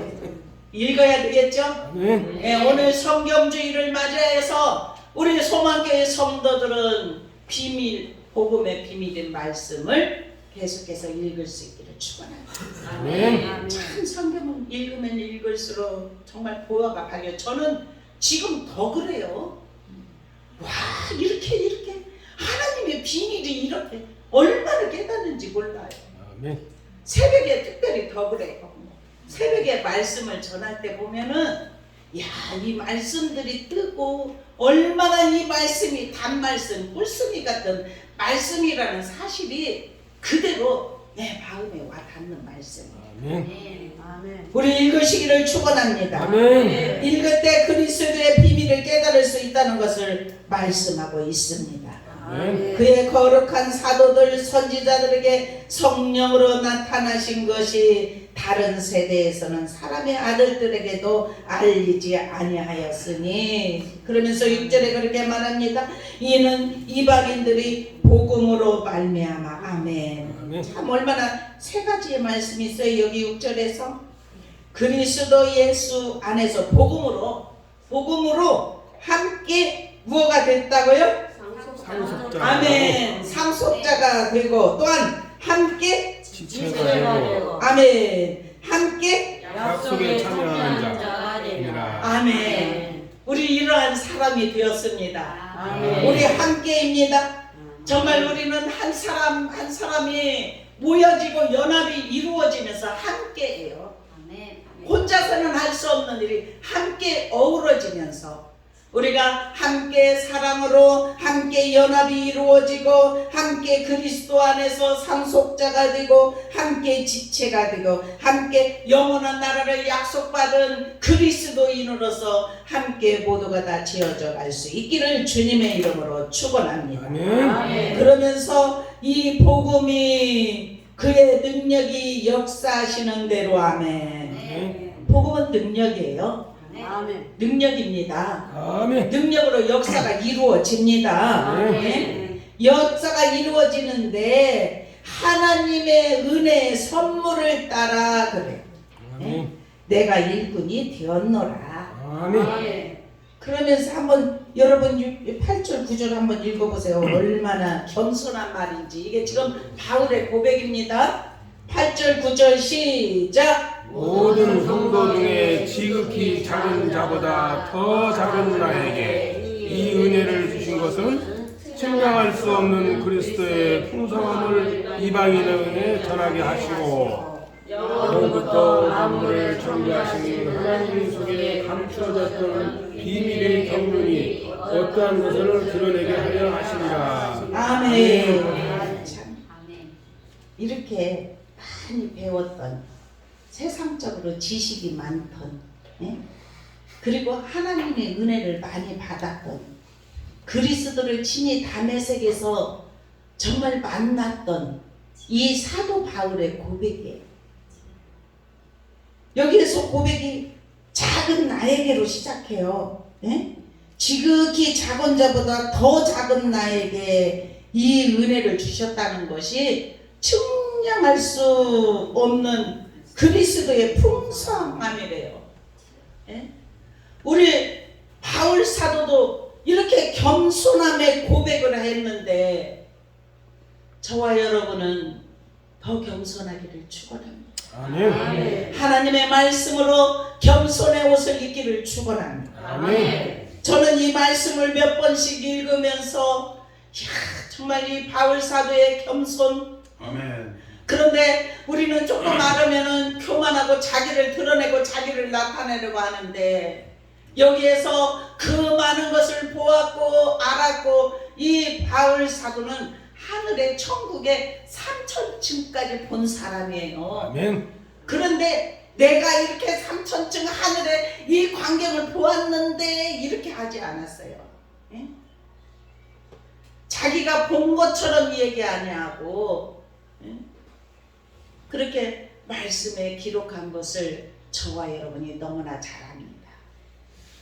S2: 읽어야 되겠죠?
S4: 아멘.
S2: 오늘 성경주의를 맞이해서 우리 소망교회 성도들은 비밀, 복음의 비밀인 말씀을 계속해서 읽을 수 있기를 축원합니다.
S4: 아멘.
S2: 참 성경을 읽으면 읽을수록 정말 보화가 발려. 저는 지금 더 그래요. 와 이렇게 하나님의 비밀이 이렇게 얼마나 깨닫는지 몰라요.
S4: 아멘.
S2: 새벽에 특별히 더 그래요. 새벽에 말씀을 전할 때 보면은 야, 이 말씀들이 뜨고 얼마나 이 말씀이 단말씀, 꿀송이 같은 말씀이라는 사실이 그대로 내 마음에 와 닿는 말씀.
S4: 아멘.
S5: 아멘.
S2: 우리 읽으시기를 축원합니다.
S4: 아멘.
S2: 읽을 때 그리스도의 비밀을 깨달을 수 있다는 것을 말씀하고 있습니다.
S4: 아멘.
S2: 그의 거룩한 사도들 선지자들에게 성령으로 나타나신 것이 다른 세대에서는 사람의 아들들에게도 알리지 아니하였으니, 그러면서 6절에 그렇게 말합니다. 이는 이방인들이 복음으로 말미암아. 아멘.
S4: 아멘.
S2: 참 얼마나 세 가지의 말씀이 있어요. 여기 6절에서 그리스도 예수 안에서 복음으로 함께 무엇가 됐다고요?
S4: 상속자.
S2: 아멘. 상속자가 되고 또한 함께
S4: 지체가 되고
S2: 아멘. 함께
S4: 약속에 참여하는 자가 되리라.
S2: 아멘. 우리 이러한 사람이 되었습니다.
S5: 아멘.
S2: 우리 함께입니다. 정말 우리는 한 사람이 모여지고 연합이 이루어지면서 함께예요.
S5: 아멘.
S2: 혼자서는 할 수 없는 일이 함께 어우러지면서 우리가 함께 사랑으로 함께 연합이 이루어지고 함께 그리스도 안에서 상속자가 되고 함께 지체가 되고 함께 영원한 나라를 약속받은 그리스도인으로서 함께 모두가 다 지어져 갈 수 있기를 주님의 이름으로 축원합니다.
S4: 아멘.
S2: 그러면서 이 복음이 그의 능력이 역사하시는 대로 아멘. 복음은 능력이에요.
S5: 아멘.
S2: 능력입니다.
S4: 아멘.
S2: 능력으로 역사가 이루어집니다.
S5: 아멘.
S2: 역사가 이루어지는데 하나님의 은혜의 선물을 따라 그래.
S4: 아멘.
S2: 내가 일꾼이 되었노라.
S4: 아멘.
S5: 아멘.
S2: 그러면서 한번 여러분 8절 9절 한번 읽어보세요. 얼마나 겸손한 말인지. 이게 지금 바울의 고백입니다. 8절 9절 시작.
S4: 모든 성도 중에 지극히 작은 자보다 더 작은 나에게 이 은혜를 주신 것은 측량할 수 없는 그리스도의 풍성함을 이방인에게 전하게 하시고 영부터 만물을 창조하신 하나님 속에 감추어졌던 비밀의 경륜이 어떠한 것을 드러내게 하려 하시리라.
S2: 아멘. 참
S5: 아멘.
S2: 이렇게 많이 배웠던 세상적으로 지식이 많던 그리고 하나님의 은혜를 많이 받았던 그리스도를 친히 다메섹에서 정말 만났던 이 사도 바울의 고백이에요. 여기에서 고백이 작은 나에게로 시작해요. 지극히 작은 자보다 더 작은 나에게 이 은혜를 주셨다는 것이 측량할 수 없는 그리스도의 풍성함이래요. 우리 바울 사도도 이렇게 겸손함의 고백을 했는데 저와 여러분은 더 겸손하기를 축원합니다.
S4: 아멘.
S2: 하나님의 말씀으로 겸손의 옷을 입기를 축원합니다.
S4: 아멘.
S2: 저는 이 말씀을 몇 번씩 읽으면서 정말 이 바울 사도의 겸손.
S3: 아멘.
S2: 그런데 우리는 조금 알으면은 교만하고 자기를 드러내고 자기를 나타내려고 하는데 여기에서 그 많은 것을 보았고 알았고 이 바울 사도는 하늘의 천국의 3000층까지 본 사람이에요.
S4: 아멘.
S2: 그런데 내가 이렇게 3000층 하늘에 이 광경을 보았는데 이렇게 하지 않았어요. 자기가 본 것처럼 얘기 아니하고 그렇게 말씀에 기록한 것을 저와 여러분이 너무나 잘 압니다.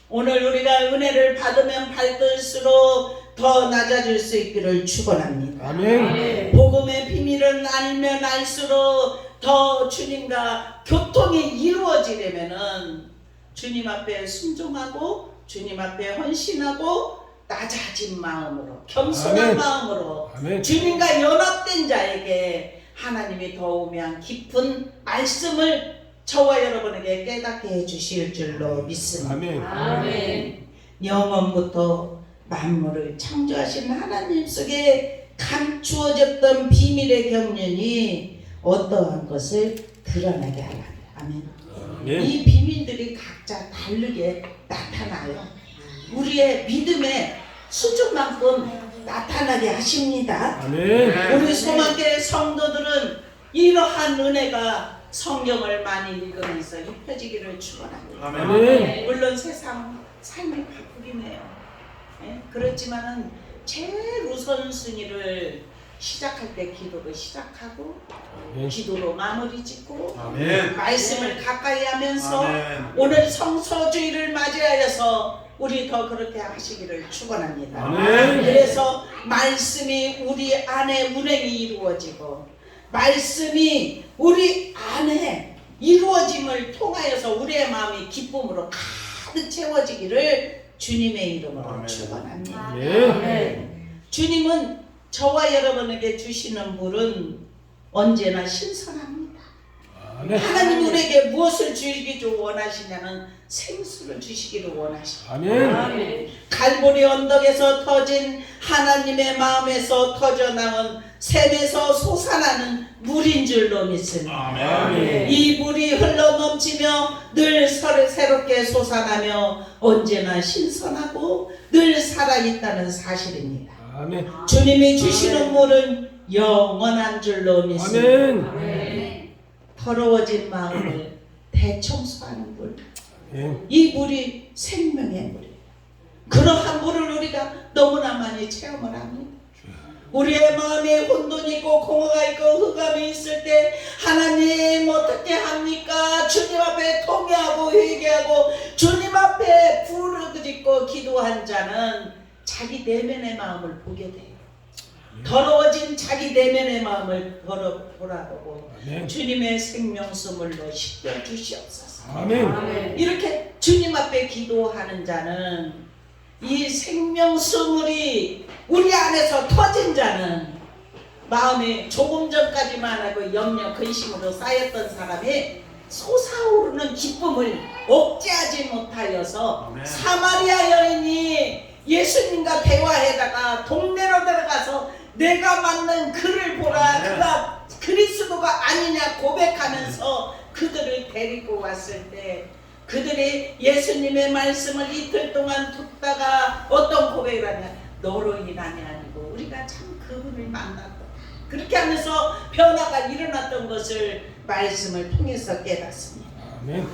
S2: 오늘 우리가 은혜를 받으면 받을수록 더 낮아질 수 있기를 축원합니다.
S4: 아멘.
S2: 복음의 비밀을 알면 알수록 더 주님과 교통이 이루어지려면은 주님 앞에 순종하고 주님 앞에 헌신하고 낮아진 마음으로 겸손한
S4: 아멘.
S2: 마음으로
S4: 아멘.
S2: 주님과 연합된 자에게 하나님이 더우면 깊은 말씀을 저와 여러분에게 깨닫게 해주실 줄로 믿습니다.
S4: 아멘.
S5: 아멘.
S2: 영원부터 만물을 창조하신 하나님 속에 감추어졌던 비밀의 경륜이 어떠한 것을 드러나게 하라. 아멘. 이 비밀들이 각자 다르게 나타나요. 우리의 믿음의 수준만큼 나타나게 하십니다.
S4: 아멘.
S2: 우리 소망교회 성도들은 이러한 은혜가 성경을 많이 읽으면서 입혀지기를 축원합니다.
S4: 아멘.
S2: 물론 세상 삶이 바쁘긴 해요. 예? 그렇지만은 제일 우선순위를 시작할 때 기도로 시작하고 기도로 마무리 짓고 말씀을 가까이 하면서 오늘 성소주의를 맞이하여서 우리 더 그렇게 하시기를 축원합니다. 그래서 말씀이 우리 안에 운행이 이루어지고 말씀이 우리 안에 이루어짐을 통하여서 우리의 마음이 기쁨으로 가득 채워지기를 주님의 이름으로 축원합니다. 주님은 저와 여러분에게 주시는 물은 언제나 신선합니다. 하나님 우리에게 무엇을 주시기를 원하시냐면 생수를 주시기를 원하십니다.
S4: 아멘.
S2: 갈보리 언덕에서 터진 하나님의 마음에서 터져나온 샘에서 솟아나는 물인 줄로 믿습니다. 이 물이 흘러넘치며 늘 새롭게 솟아나며 언제나 신선하고 늘 살아있다는 사실입니다.
S4: 아멘.
S2: 주님이 주시는 물은 영원한 줄로 믿습니다.
S4: 아멘.
S2: 더러워진 마음을 대청소하는 물.
S4: 아멘.
S2: 이 물이 생명의 물이에요. 그러한 물을 우리가 너무나 많이 체험을 합니다. 우리의 마음에 혼돈이 있고 공허가 있고 흑암이 있을 때 하나님 어떻게 합니까? 주님 앞에 통회하고 회개하고 주님 앞에 부르짖고 기도한 자는 자기 내면의 마음을 보게 돼요. 더러워진 자기 내면의 마음을 돌아보고 주님의 생명수물로 씻겨 주시옵소서.
S4: 아멘.
S2: 이렇게 주님 앞에 기도하는 자는 이 생명수물이 우리 안에서 터진 자는 마음에 조금 전까지만 하고 염려 근심으로 쌓였던 사람이 솟아오르는 기쁨을 억제하지 못하여서 사마리아 여인이 예수님과 대화하다가 동네로 들어가서 내가 맞는 그를 보라, 그가 그리스도가 아니냐 고백하면서 그들을 데리고 왔을 때 그들이 예수님의 말씀을 이틀 동안 듣다가 어떤 고백을 하냐, 너로 인함이 아니고 우리가 참 그분을 만났다. 그렇게 하면서 변화가 일어났던 것을 말씀을 통해서 깨닫습니다.
S4: 아멘.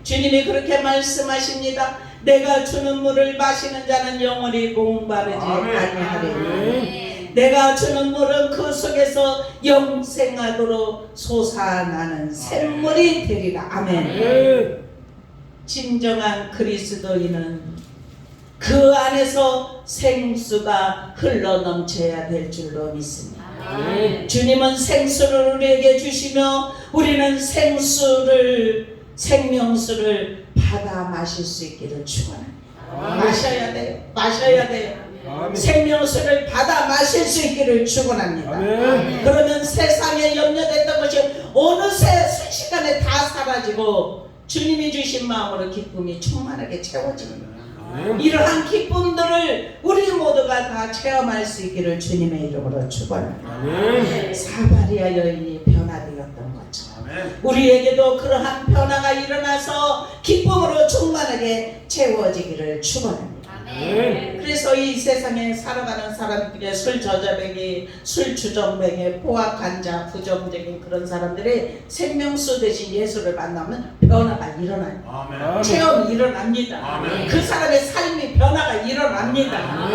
S2: 주님이 그렇게 말씀하십니다. 내가 주는 물을 마시는 자는 영원히 목마르지 아니하리라. 내가 주는 물은 그 속에서 영생하도록 솟아나는 샘물이 되리라. 아멘. 진정한 그리스도인은 그 안에서 생수가 흘러넘쳐야 될 줄로 믿습니다. 주님은 생수를 우리에게 주시며 우리는 생명수를 받아 마실 수 있기를 축원합니다. 마셔야 돼요. 마셔야 돼요. 생명수를 받아 마실 수 있기를 축원합니다. 그러면 세상에 염려됐던 것이 어느새 순식간에 다 사라지고 주님이 주신 마음으로 기쁨이 충만하게 채워집니다. 이러한 기쁨들을 우리 모두가 다 체험할 수 있기를 주님의 이름으로 축원합니다. 사마리아 여인이 변화되었던 것처럼 우리에게도 그러한 변화가 일어나서 기쁨으로 충만하게 채워지기를 축원합니다. 그래서 이 세상에 살아가는 사람들의 술 저자뱅이, 술 주정뱅이, 포악한 자, 부정적인 그런 사람들이 생명수 대신 예수를 만나면 변화가 일어나요. 체험이 일어납니다. 그 사람의 삶이 변화가 일어납니다.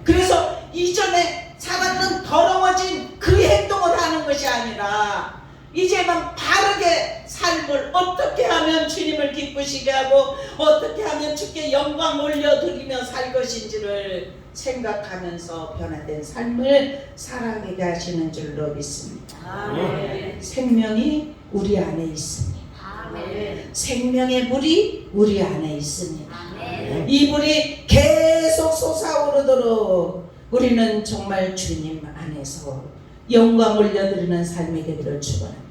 S2: 그래서 이전에 살았던 더러워진 그 행동을 하는 것이 아니라 이제는 바르게 삶을 어떻게 하면 주님을 기쁘시게 하고 어떻게 하면 주께 영광 올려드리며 살 것인지를 생각하면서 변화된 삶을 살아가게 하시는 줄로 믿습니다. 생명이 우리 안에 있습니다. 생명의 물이 우리 안에 있습니다. 이 물이 계속 솟아오르도록 우리는 정말 주님 안에서 영광 올려드리는 삶이 되기를 축원합니다.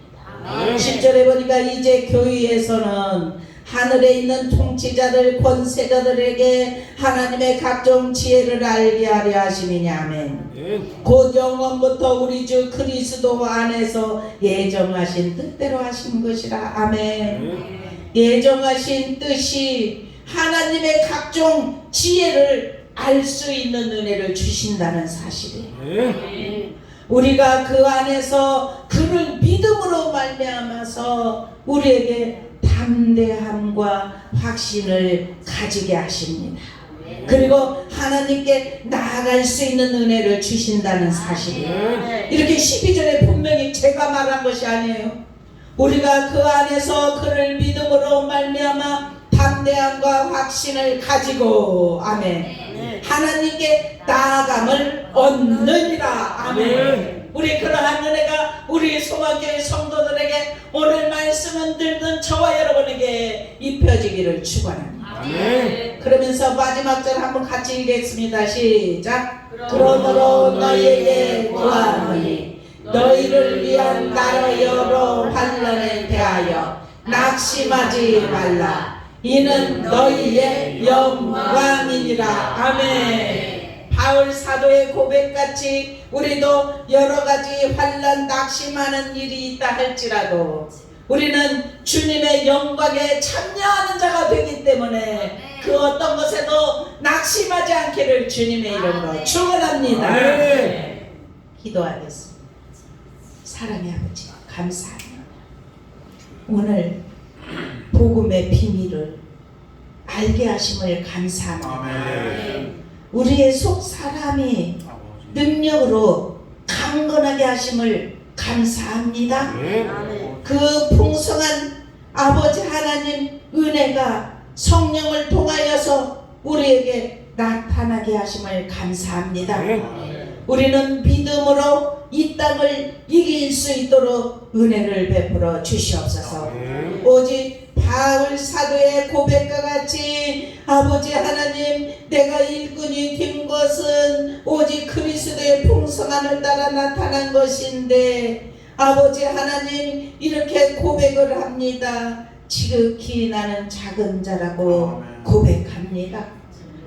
S2: 10절에 보니까 이제 교회에서는 하늘에 있는 통치자들 권세자들에게 하나님의 각종 지혜를 알게 하려 하심이냐. 아멘. 곧 영원부터 우리 주 그리스도 안에서 예정하신 뜻대로 하신 것이라. 아멘. 예정하신 뜻이 하나님의 각종 지혜를 알 수 있는 은혜를 주신다는 사실이에요. 우리가 그 안에서 그를 믿음으로 말미암아서 우리에게 담대함과 확신을 가지게 하십니다. 그리고 하나님께 나아갈 수 있는 은혜를 주신다는 사실이에요. 이렇게 12절에 분명히 제가 말한 것이 아니에요. 우리가 그 안에서 그를 믿음으로 말미암아 담대함과 확신을 가지고 아멘. 하나님께 나아감을 얻느니라. 아멘. 우리 그러한 은혜가 우리 소망교회 성도들에게 오늘 말씀을 듣는 저와 여러분에게 입혀지기를 축원합니다.
S4: 아멘.
S2: 그러면서 마지막 절 한번 같이 읽겠습니다. 시작. 그러므로 너희에게 구하노니 너희를 위한 나의 여러 환난에 대하여 낙심하지 말라. 이는 너희의 영광이니라. 아멘. 바울 사도의 고백같이 우리도 여러가지 환난 낙심하는 일이 있다 할지라도 우리는 주님의 영광에 참여하는 자가 되기 때문에 그 어떤 것에도 낙심하지 않기를 주님의 이름으로 축원합니다. 기도하겠습니다. 사랑의 아버지 감사합니다. 오늘 복음의 비밀을 알게 하심을 감사합니다. 우리의 속 사람이 능력으로 강건하게 하심을 감사합니다. 그 풍성한 아버지 하나님 은혜가 성령을 통하여서 우리에게 나타나게 하심을 감사합니다. 우리는 믿음으로 이 땅을 이길 수 있도록 은혜를 베풀어 주시옵소서. 오직 바울 사도의 고백과 같이 아버지 하나님 내가 일꾼이 된 것은 오직 그리스도의 풍성함을 따라 나타난 것인데 아버지 하나님 이렇게 고백을 합니다. 지극히 나는 작은 자라고 고백합니다.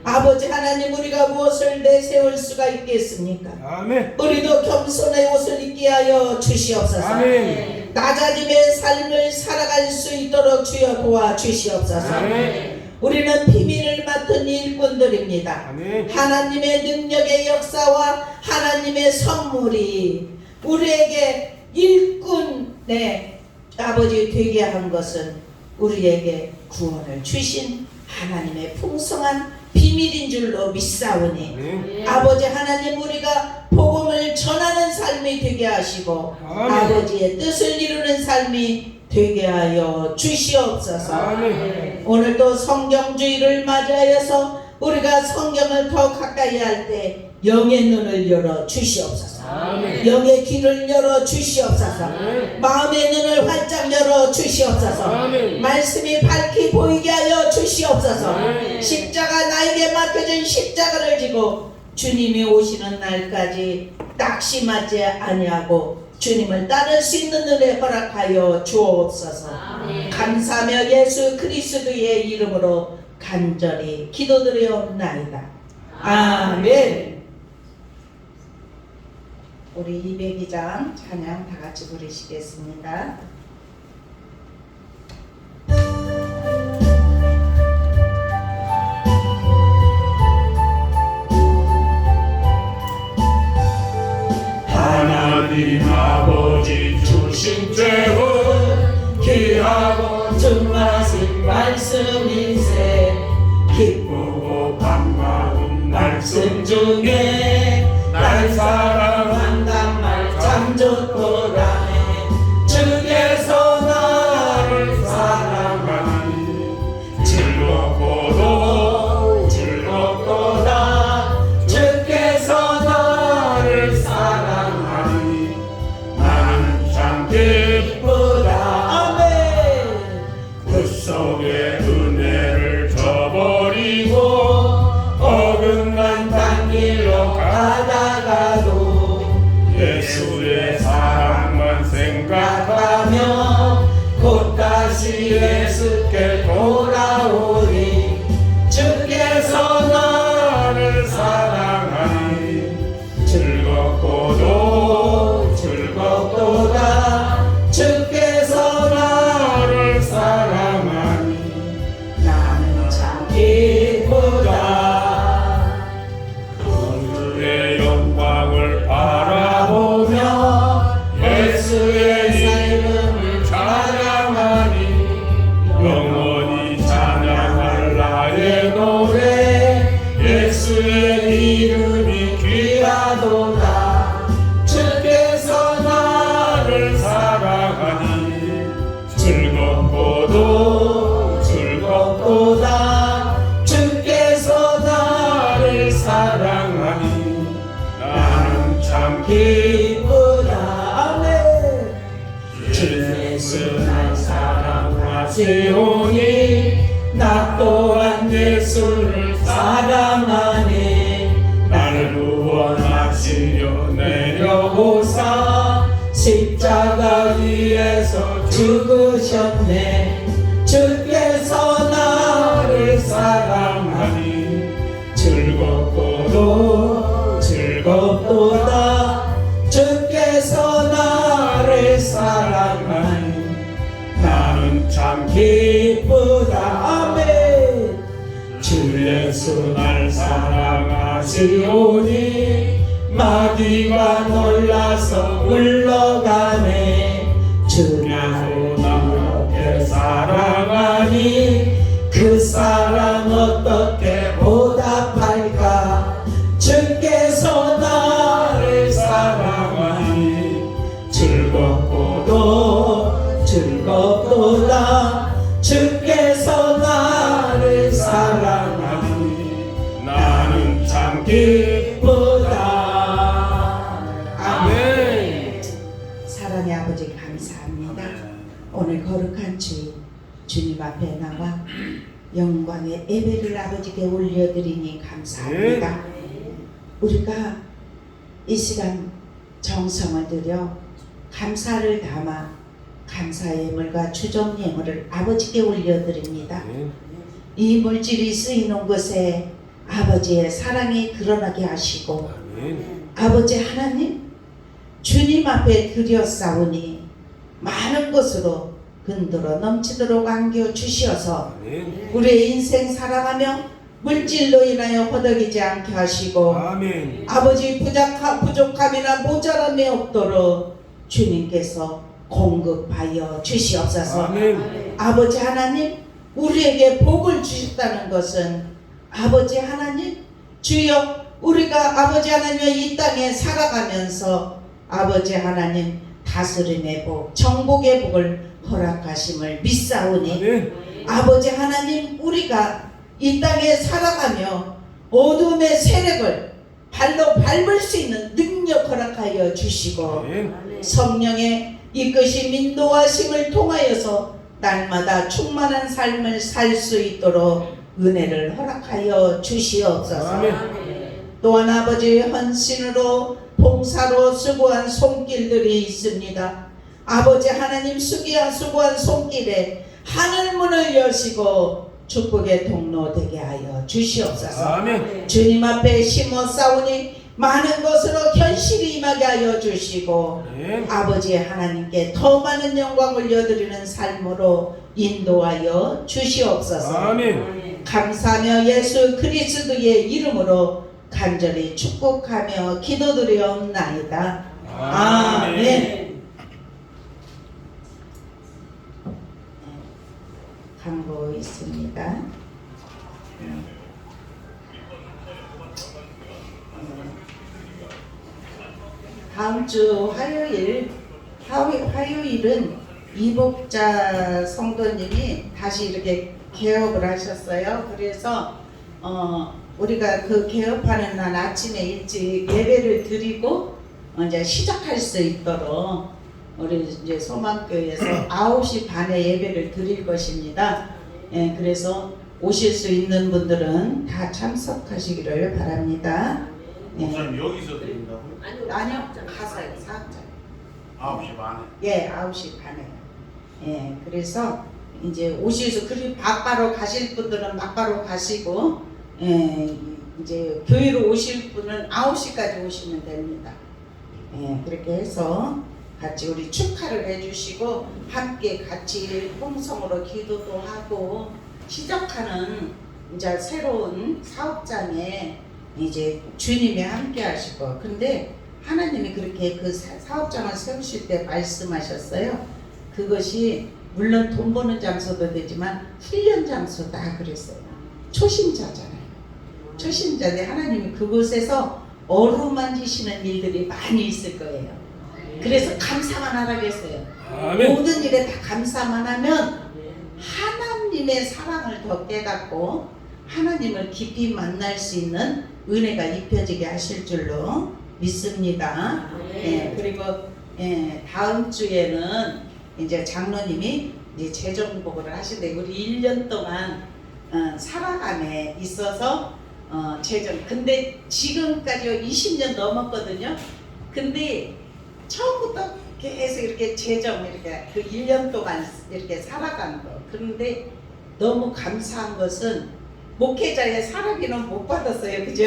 S2: 아버지 하나님 우리가 무엇을 내세울 수가 있겠습니까?
S4: 아멘.
S2: 우리도 겸손의 옷을 입게 하여 주시옵소서.
S4: 아멘.
S2: 낮아짐의 삶을 살아갈 수 있도록 주여 도와주시옵소서.
S4: 아멘.
S2: 우리는 비밀을 맡은 일꾼들입니다.
S4: 아멘.
S2: 하나님의 능력의 역사와 하나님의 선물이 우리에게 일꾼의 아버지 되게 한 것은 우리에게 구원을 주신 하나님의 풍성한 비밀인 줄로 믿사오니 아버지 하나님 우리가 복음을 전하는 삶이 되게 하시고
S4: 아멘.
S2: 아버지의 뜻을 이루는 삶이 되게 하여 주시옵소서.
S4: 아멘.
S2: 오늘도 성경주의를 맞이하여서 우리가 성경을 더 가까이 할 때 영의 눈을 열어 주시옵소서.
S4: 아멘.
S2: 영의 귀를 열어 주시옵소서.
S4: 아멘.
S2: 마음의 눈을 활짝 열어 주시옵소서.
S4: 아멘.
S2: 말씀이 밝히 보이게 하여 주시옵소서.
S4: 아멘.
S2: 십자가 나에게 맡겨진 십자가를 지고 주님이 오시는 날까지 낙심하지 아니하고 주님을 따를 수 있는 은혜 허락하여 주옵소서.
S4: 아멘.
S2: 감사하며 예수 그리스도의 이름으로 간절히 기도드리옵나이다. 아멘. 우리 202장 찬양 다 같이 부르시겠습니다.
S3: 하나님 아버지 주신 죄은 귀하고
S2: 증하신 말씀이세
S3: 기쁘고 반가운 말씀 중에
S2: 날 사랑한단 말 참 좋더라네. 주께서 나를 사랑하니
S3: 즐겁고도
S2: 즐겁도다. 주께서 나를
S3: 사랑하니 나는 참 기쁘다.
S2: 아멘.
S3: 그 속에 은혜를 저버리고 어긋난 딴 길로
S1: 다시 예수께 돌아오니 주께서 나를 사랑하니 즐겁고도 즐겁도다 주께서 나를 사랑하니 나는 참 기쁘다
S6: 그의 영광을 바라보며
S1: 예수의 삶을 찬양하니
S6: 영원히 찬양할 나의
S1: 노래 예수의 이름이 귀하도다 주께서 나를
S6: 사랑하니
S1: 즐겁고도 즐겁도다 주께서 나를 사랑하니
S6: 나는 참
S1: 기쁘다 아멘 주 예수 날 사랑하시오니 나 또한 예수를 사랑하니
S6: 나를 구원하시려
S1: 내려오사 십자가 위에서 죽으셨네 주께서 나를 사랑하니 즐겁고도 즐겁도다 주께서 나를 사랑하니 나는 참 기쁘다 아멘 주 예수 날 사랑하시오니 마귀가 놀라서 물러가네 주 나를 어떻게 사랑하니 그 사랑 어떻게 보답할까 주께서 나를 사랑하니 즐겁고도 즐겁도다 주께서 나를 사랑하니
S6: 나는 참
S1: 기쁘다 아멘
S2: 사랑의 아버지 감사합니다. 오늘 거룩한 주님 앞에 나와 영광의 예배를 아버지께 올려드리니 감사합니다. 우리가 이 시간 정성을 들여 감사를 담아 감사의 예물과 주정 예물을 아버지께 올려드립니다. 이 물질이 쓰이는 곳에 아버지의 사랑이 드러나게 하시고 아버지 하나님 주님 앞에 드렸사오니 많은 것으로 흔들어 넘치도록 안겨 주시어서 우리의 인생 살아가며 물질로 인하여 허덕이지 않게 하시고 아버지 부족함이나 모자람이 없도록 주님께서 공급하여 주시옵소서. 아버지 하나님 우리에게 복을 주셨다는 것은 아버지 하나님 주여 우리가 아버지 하나님의 이 땅에 살아가면서 아버지 하나님 다스림의 복 정복의 복을 허락하심을 믿사오니 아버지 하나님 우리가 이 땅에 살아가며 어둠의 세력을 발로 밟을 수 있는 능력 허락하여 주시고 성령의 이끄심 인도하심을 통하여서 날마다 충만한 삶을 살 수 있도록 은혜를 허락하여 주시옵소서. 또한 아버지의 헌신으로 봉사로 수고한 손길들이 있습니다. 아버지 하나님 수고한 손길에 하늘문을 여시고 축복의 통로 되게 하여 주시옵소서. 주님 앞에 심어 싸우니 많은 것으로 현실이 임하게 하여 주시고 아버지 하나님께 더 많은 영광 올려드리는 삶으로 인도하여 주시옵소서. 감사하며 예수 그리스도의 이름으로 간절히 축복하며 기도드리옵나이다. 아멘. 광고 있습니다. 다음 주 화요일은 이복자 성도님이 다시 이렇게 개업을 하셨어요. 그래서 우리가 그 개업하는 날 아침에 일찍 예배를 드리고 이제 시작할 수 있도록 우리 이제 소망교회에서 9시 반에 예배를 드릴 것입니다. 예, 그래서 오실 수 있는 분들은 다 참석하시기를 바랍니다. 예.
S3: 목사님 여기서 드린다고요?
S2: 아니요, 가서요, 사업장.
S3: 9시 반에.
S2: 예, 9시 반에. 예, 그래서 이제 오셔서 그리 바빠로 가실 분들은 바빠로 가시고 이제 교회로 오실 분은 9시까지 오시면 됩니다. 그렇게 해서 같이 우리 축하를 해주시고 함께 같이 통성으로 기도도 하고 시작하는 이제 새로운 사업장에 이제 주님이 함께 하시고 근데 하나님이 그렇게 그 사업장을 세우실 때 말씀하셨어요. 그것이 물론 돈 버는 장소도 되지만 훈련 장소다 그랬어요. 초심자잖아요. 초심자인데 하나님이 그곳에서 어루만지시는 일들이 많이 있을 거예요. 그래서 감사만 하라고 했어요.
S6: 아멘.
S2: 모든 일에 다 감사만 하면 하나님의 사랑을 더 깨닫고 하나님을 깊이 만날 수 있는 은혜가 입혀지게 하실 줄로 믿습니다. 그리고 다음 주에는 이제 장로님이 이제 재정복을 하시는데 우리 1년 동안 살아감에 있어서 재정 근데 지금까지 20년 넘었거든요. 근데 처음부터 계속 이렇게 재정 이렇게 그 1년 동안 이렇게 살아간 거. 그런데 너무 감사한 것은 목회자의 사람비는 못 받았어요. 그죠?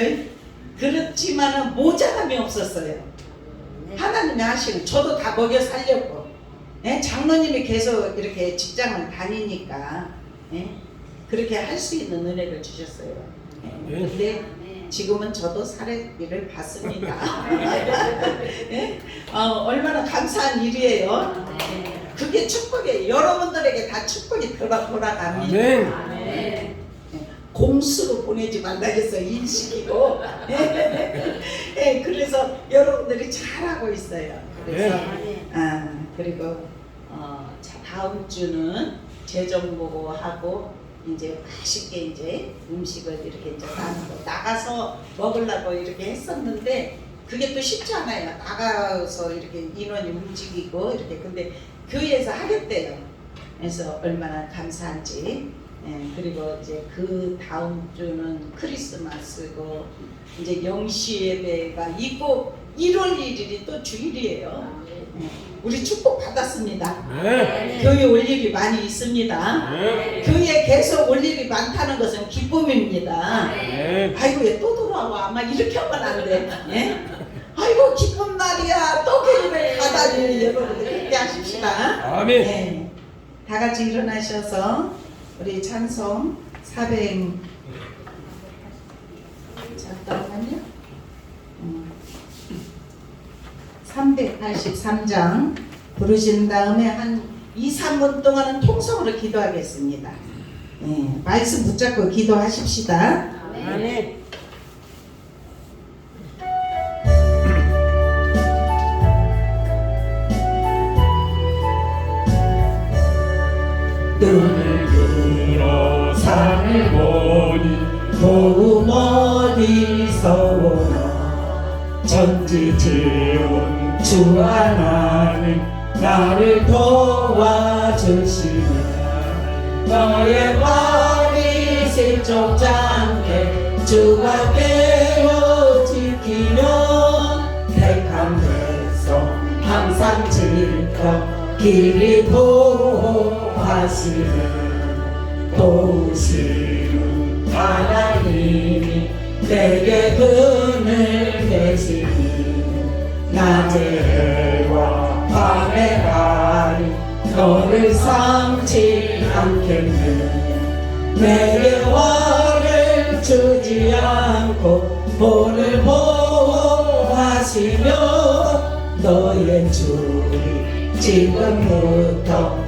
S2: 그렇지만은 모자람이 없었어요. 하나님이 하시는 저도 다 먹여 살렸고 장로님이 계속 이렇게 직장을 다니니까 그렇게 할 수 있는 은혜를 주셨어요. 근데 지금은 저도 사례비를 받습니다. 얼마나 감사한 일이에요. 그게 축복이에요. 여러분들에게 다 축복이 돌아갑니다. 공수로 보내지 말라겠어요. 일시키고. 그래서 여러분들이 잘하고 있어요. 그래서 그리고 다음 주는 재정보고 하고 이제 맛있게 이제 음식을 이렇게 이제 나가서 먹으려고 이렇게 했었는데 그게 또 쉽지 않아요. 나가서 이렇게 인원이 움직이고 이렇게 근데 교회에서 하겠대요. 그래서 얼마나 감사한지. 그리고 이제 그 다음 주는 크리스마스고 이제 영시 예배가 있고 1월 1일이 또 주일이에요. 우리 축복 받았습니다. 교회 올 일이 많이 있습니다. 교회에 계속 올 일이 많다는 것은 기쁨입니다. 아이고 왜 또 돌아와? 아마 이렇게 하면 안 돼. 아이고 기쁜 날이야. 또 교회를 가다니 여러분들 그렇게 하십시다.
S6: 아멘.
S2: 다 같이 일어나셔서 우리 찬송 383장 부르신 다음에 한 2-3분 동안은 통성으로 기도하겠습니다. 말씀 붙잡고 기도하십시다.
S4: 아멘.
S6: 눈을 들어 산을 보니
S1: 도움 어디서 오나
S6: 전지지온
S1: 주 하나님 나를 도와주시네 너의 발이 슬쩍지 않게 주가 깨워 지키면 택한 백성 항상 지켜 길이 보호하시네 도우시는 하나님이 내게 그늘 되시니 낮의 해와 밤의 달이 너를 삼지 않겠네 내게 화를 주지 않고 본을 보호하시며 너의 주리 지금부터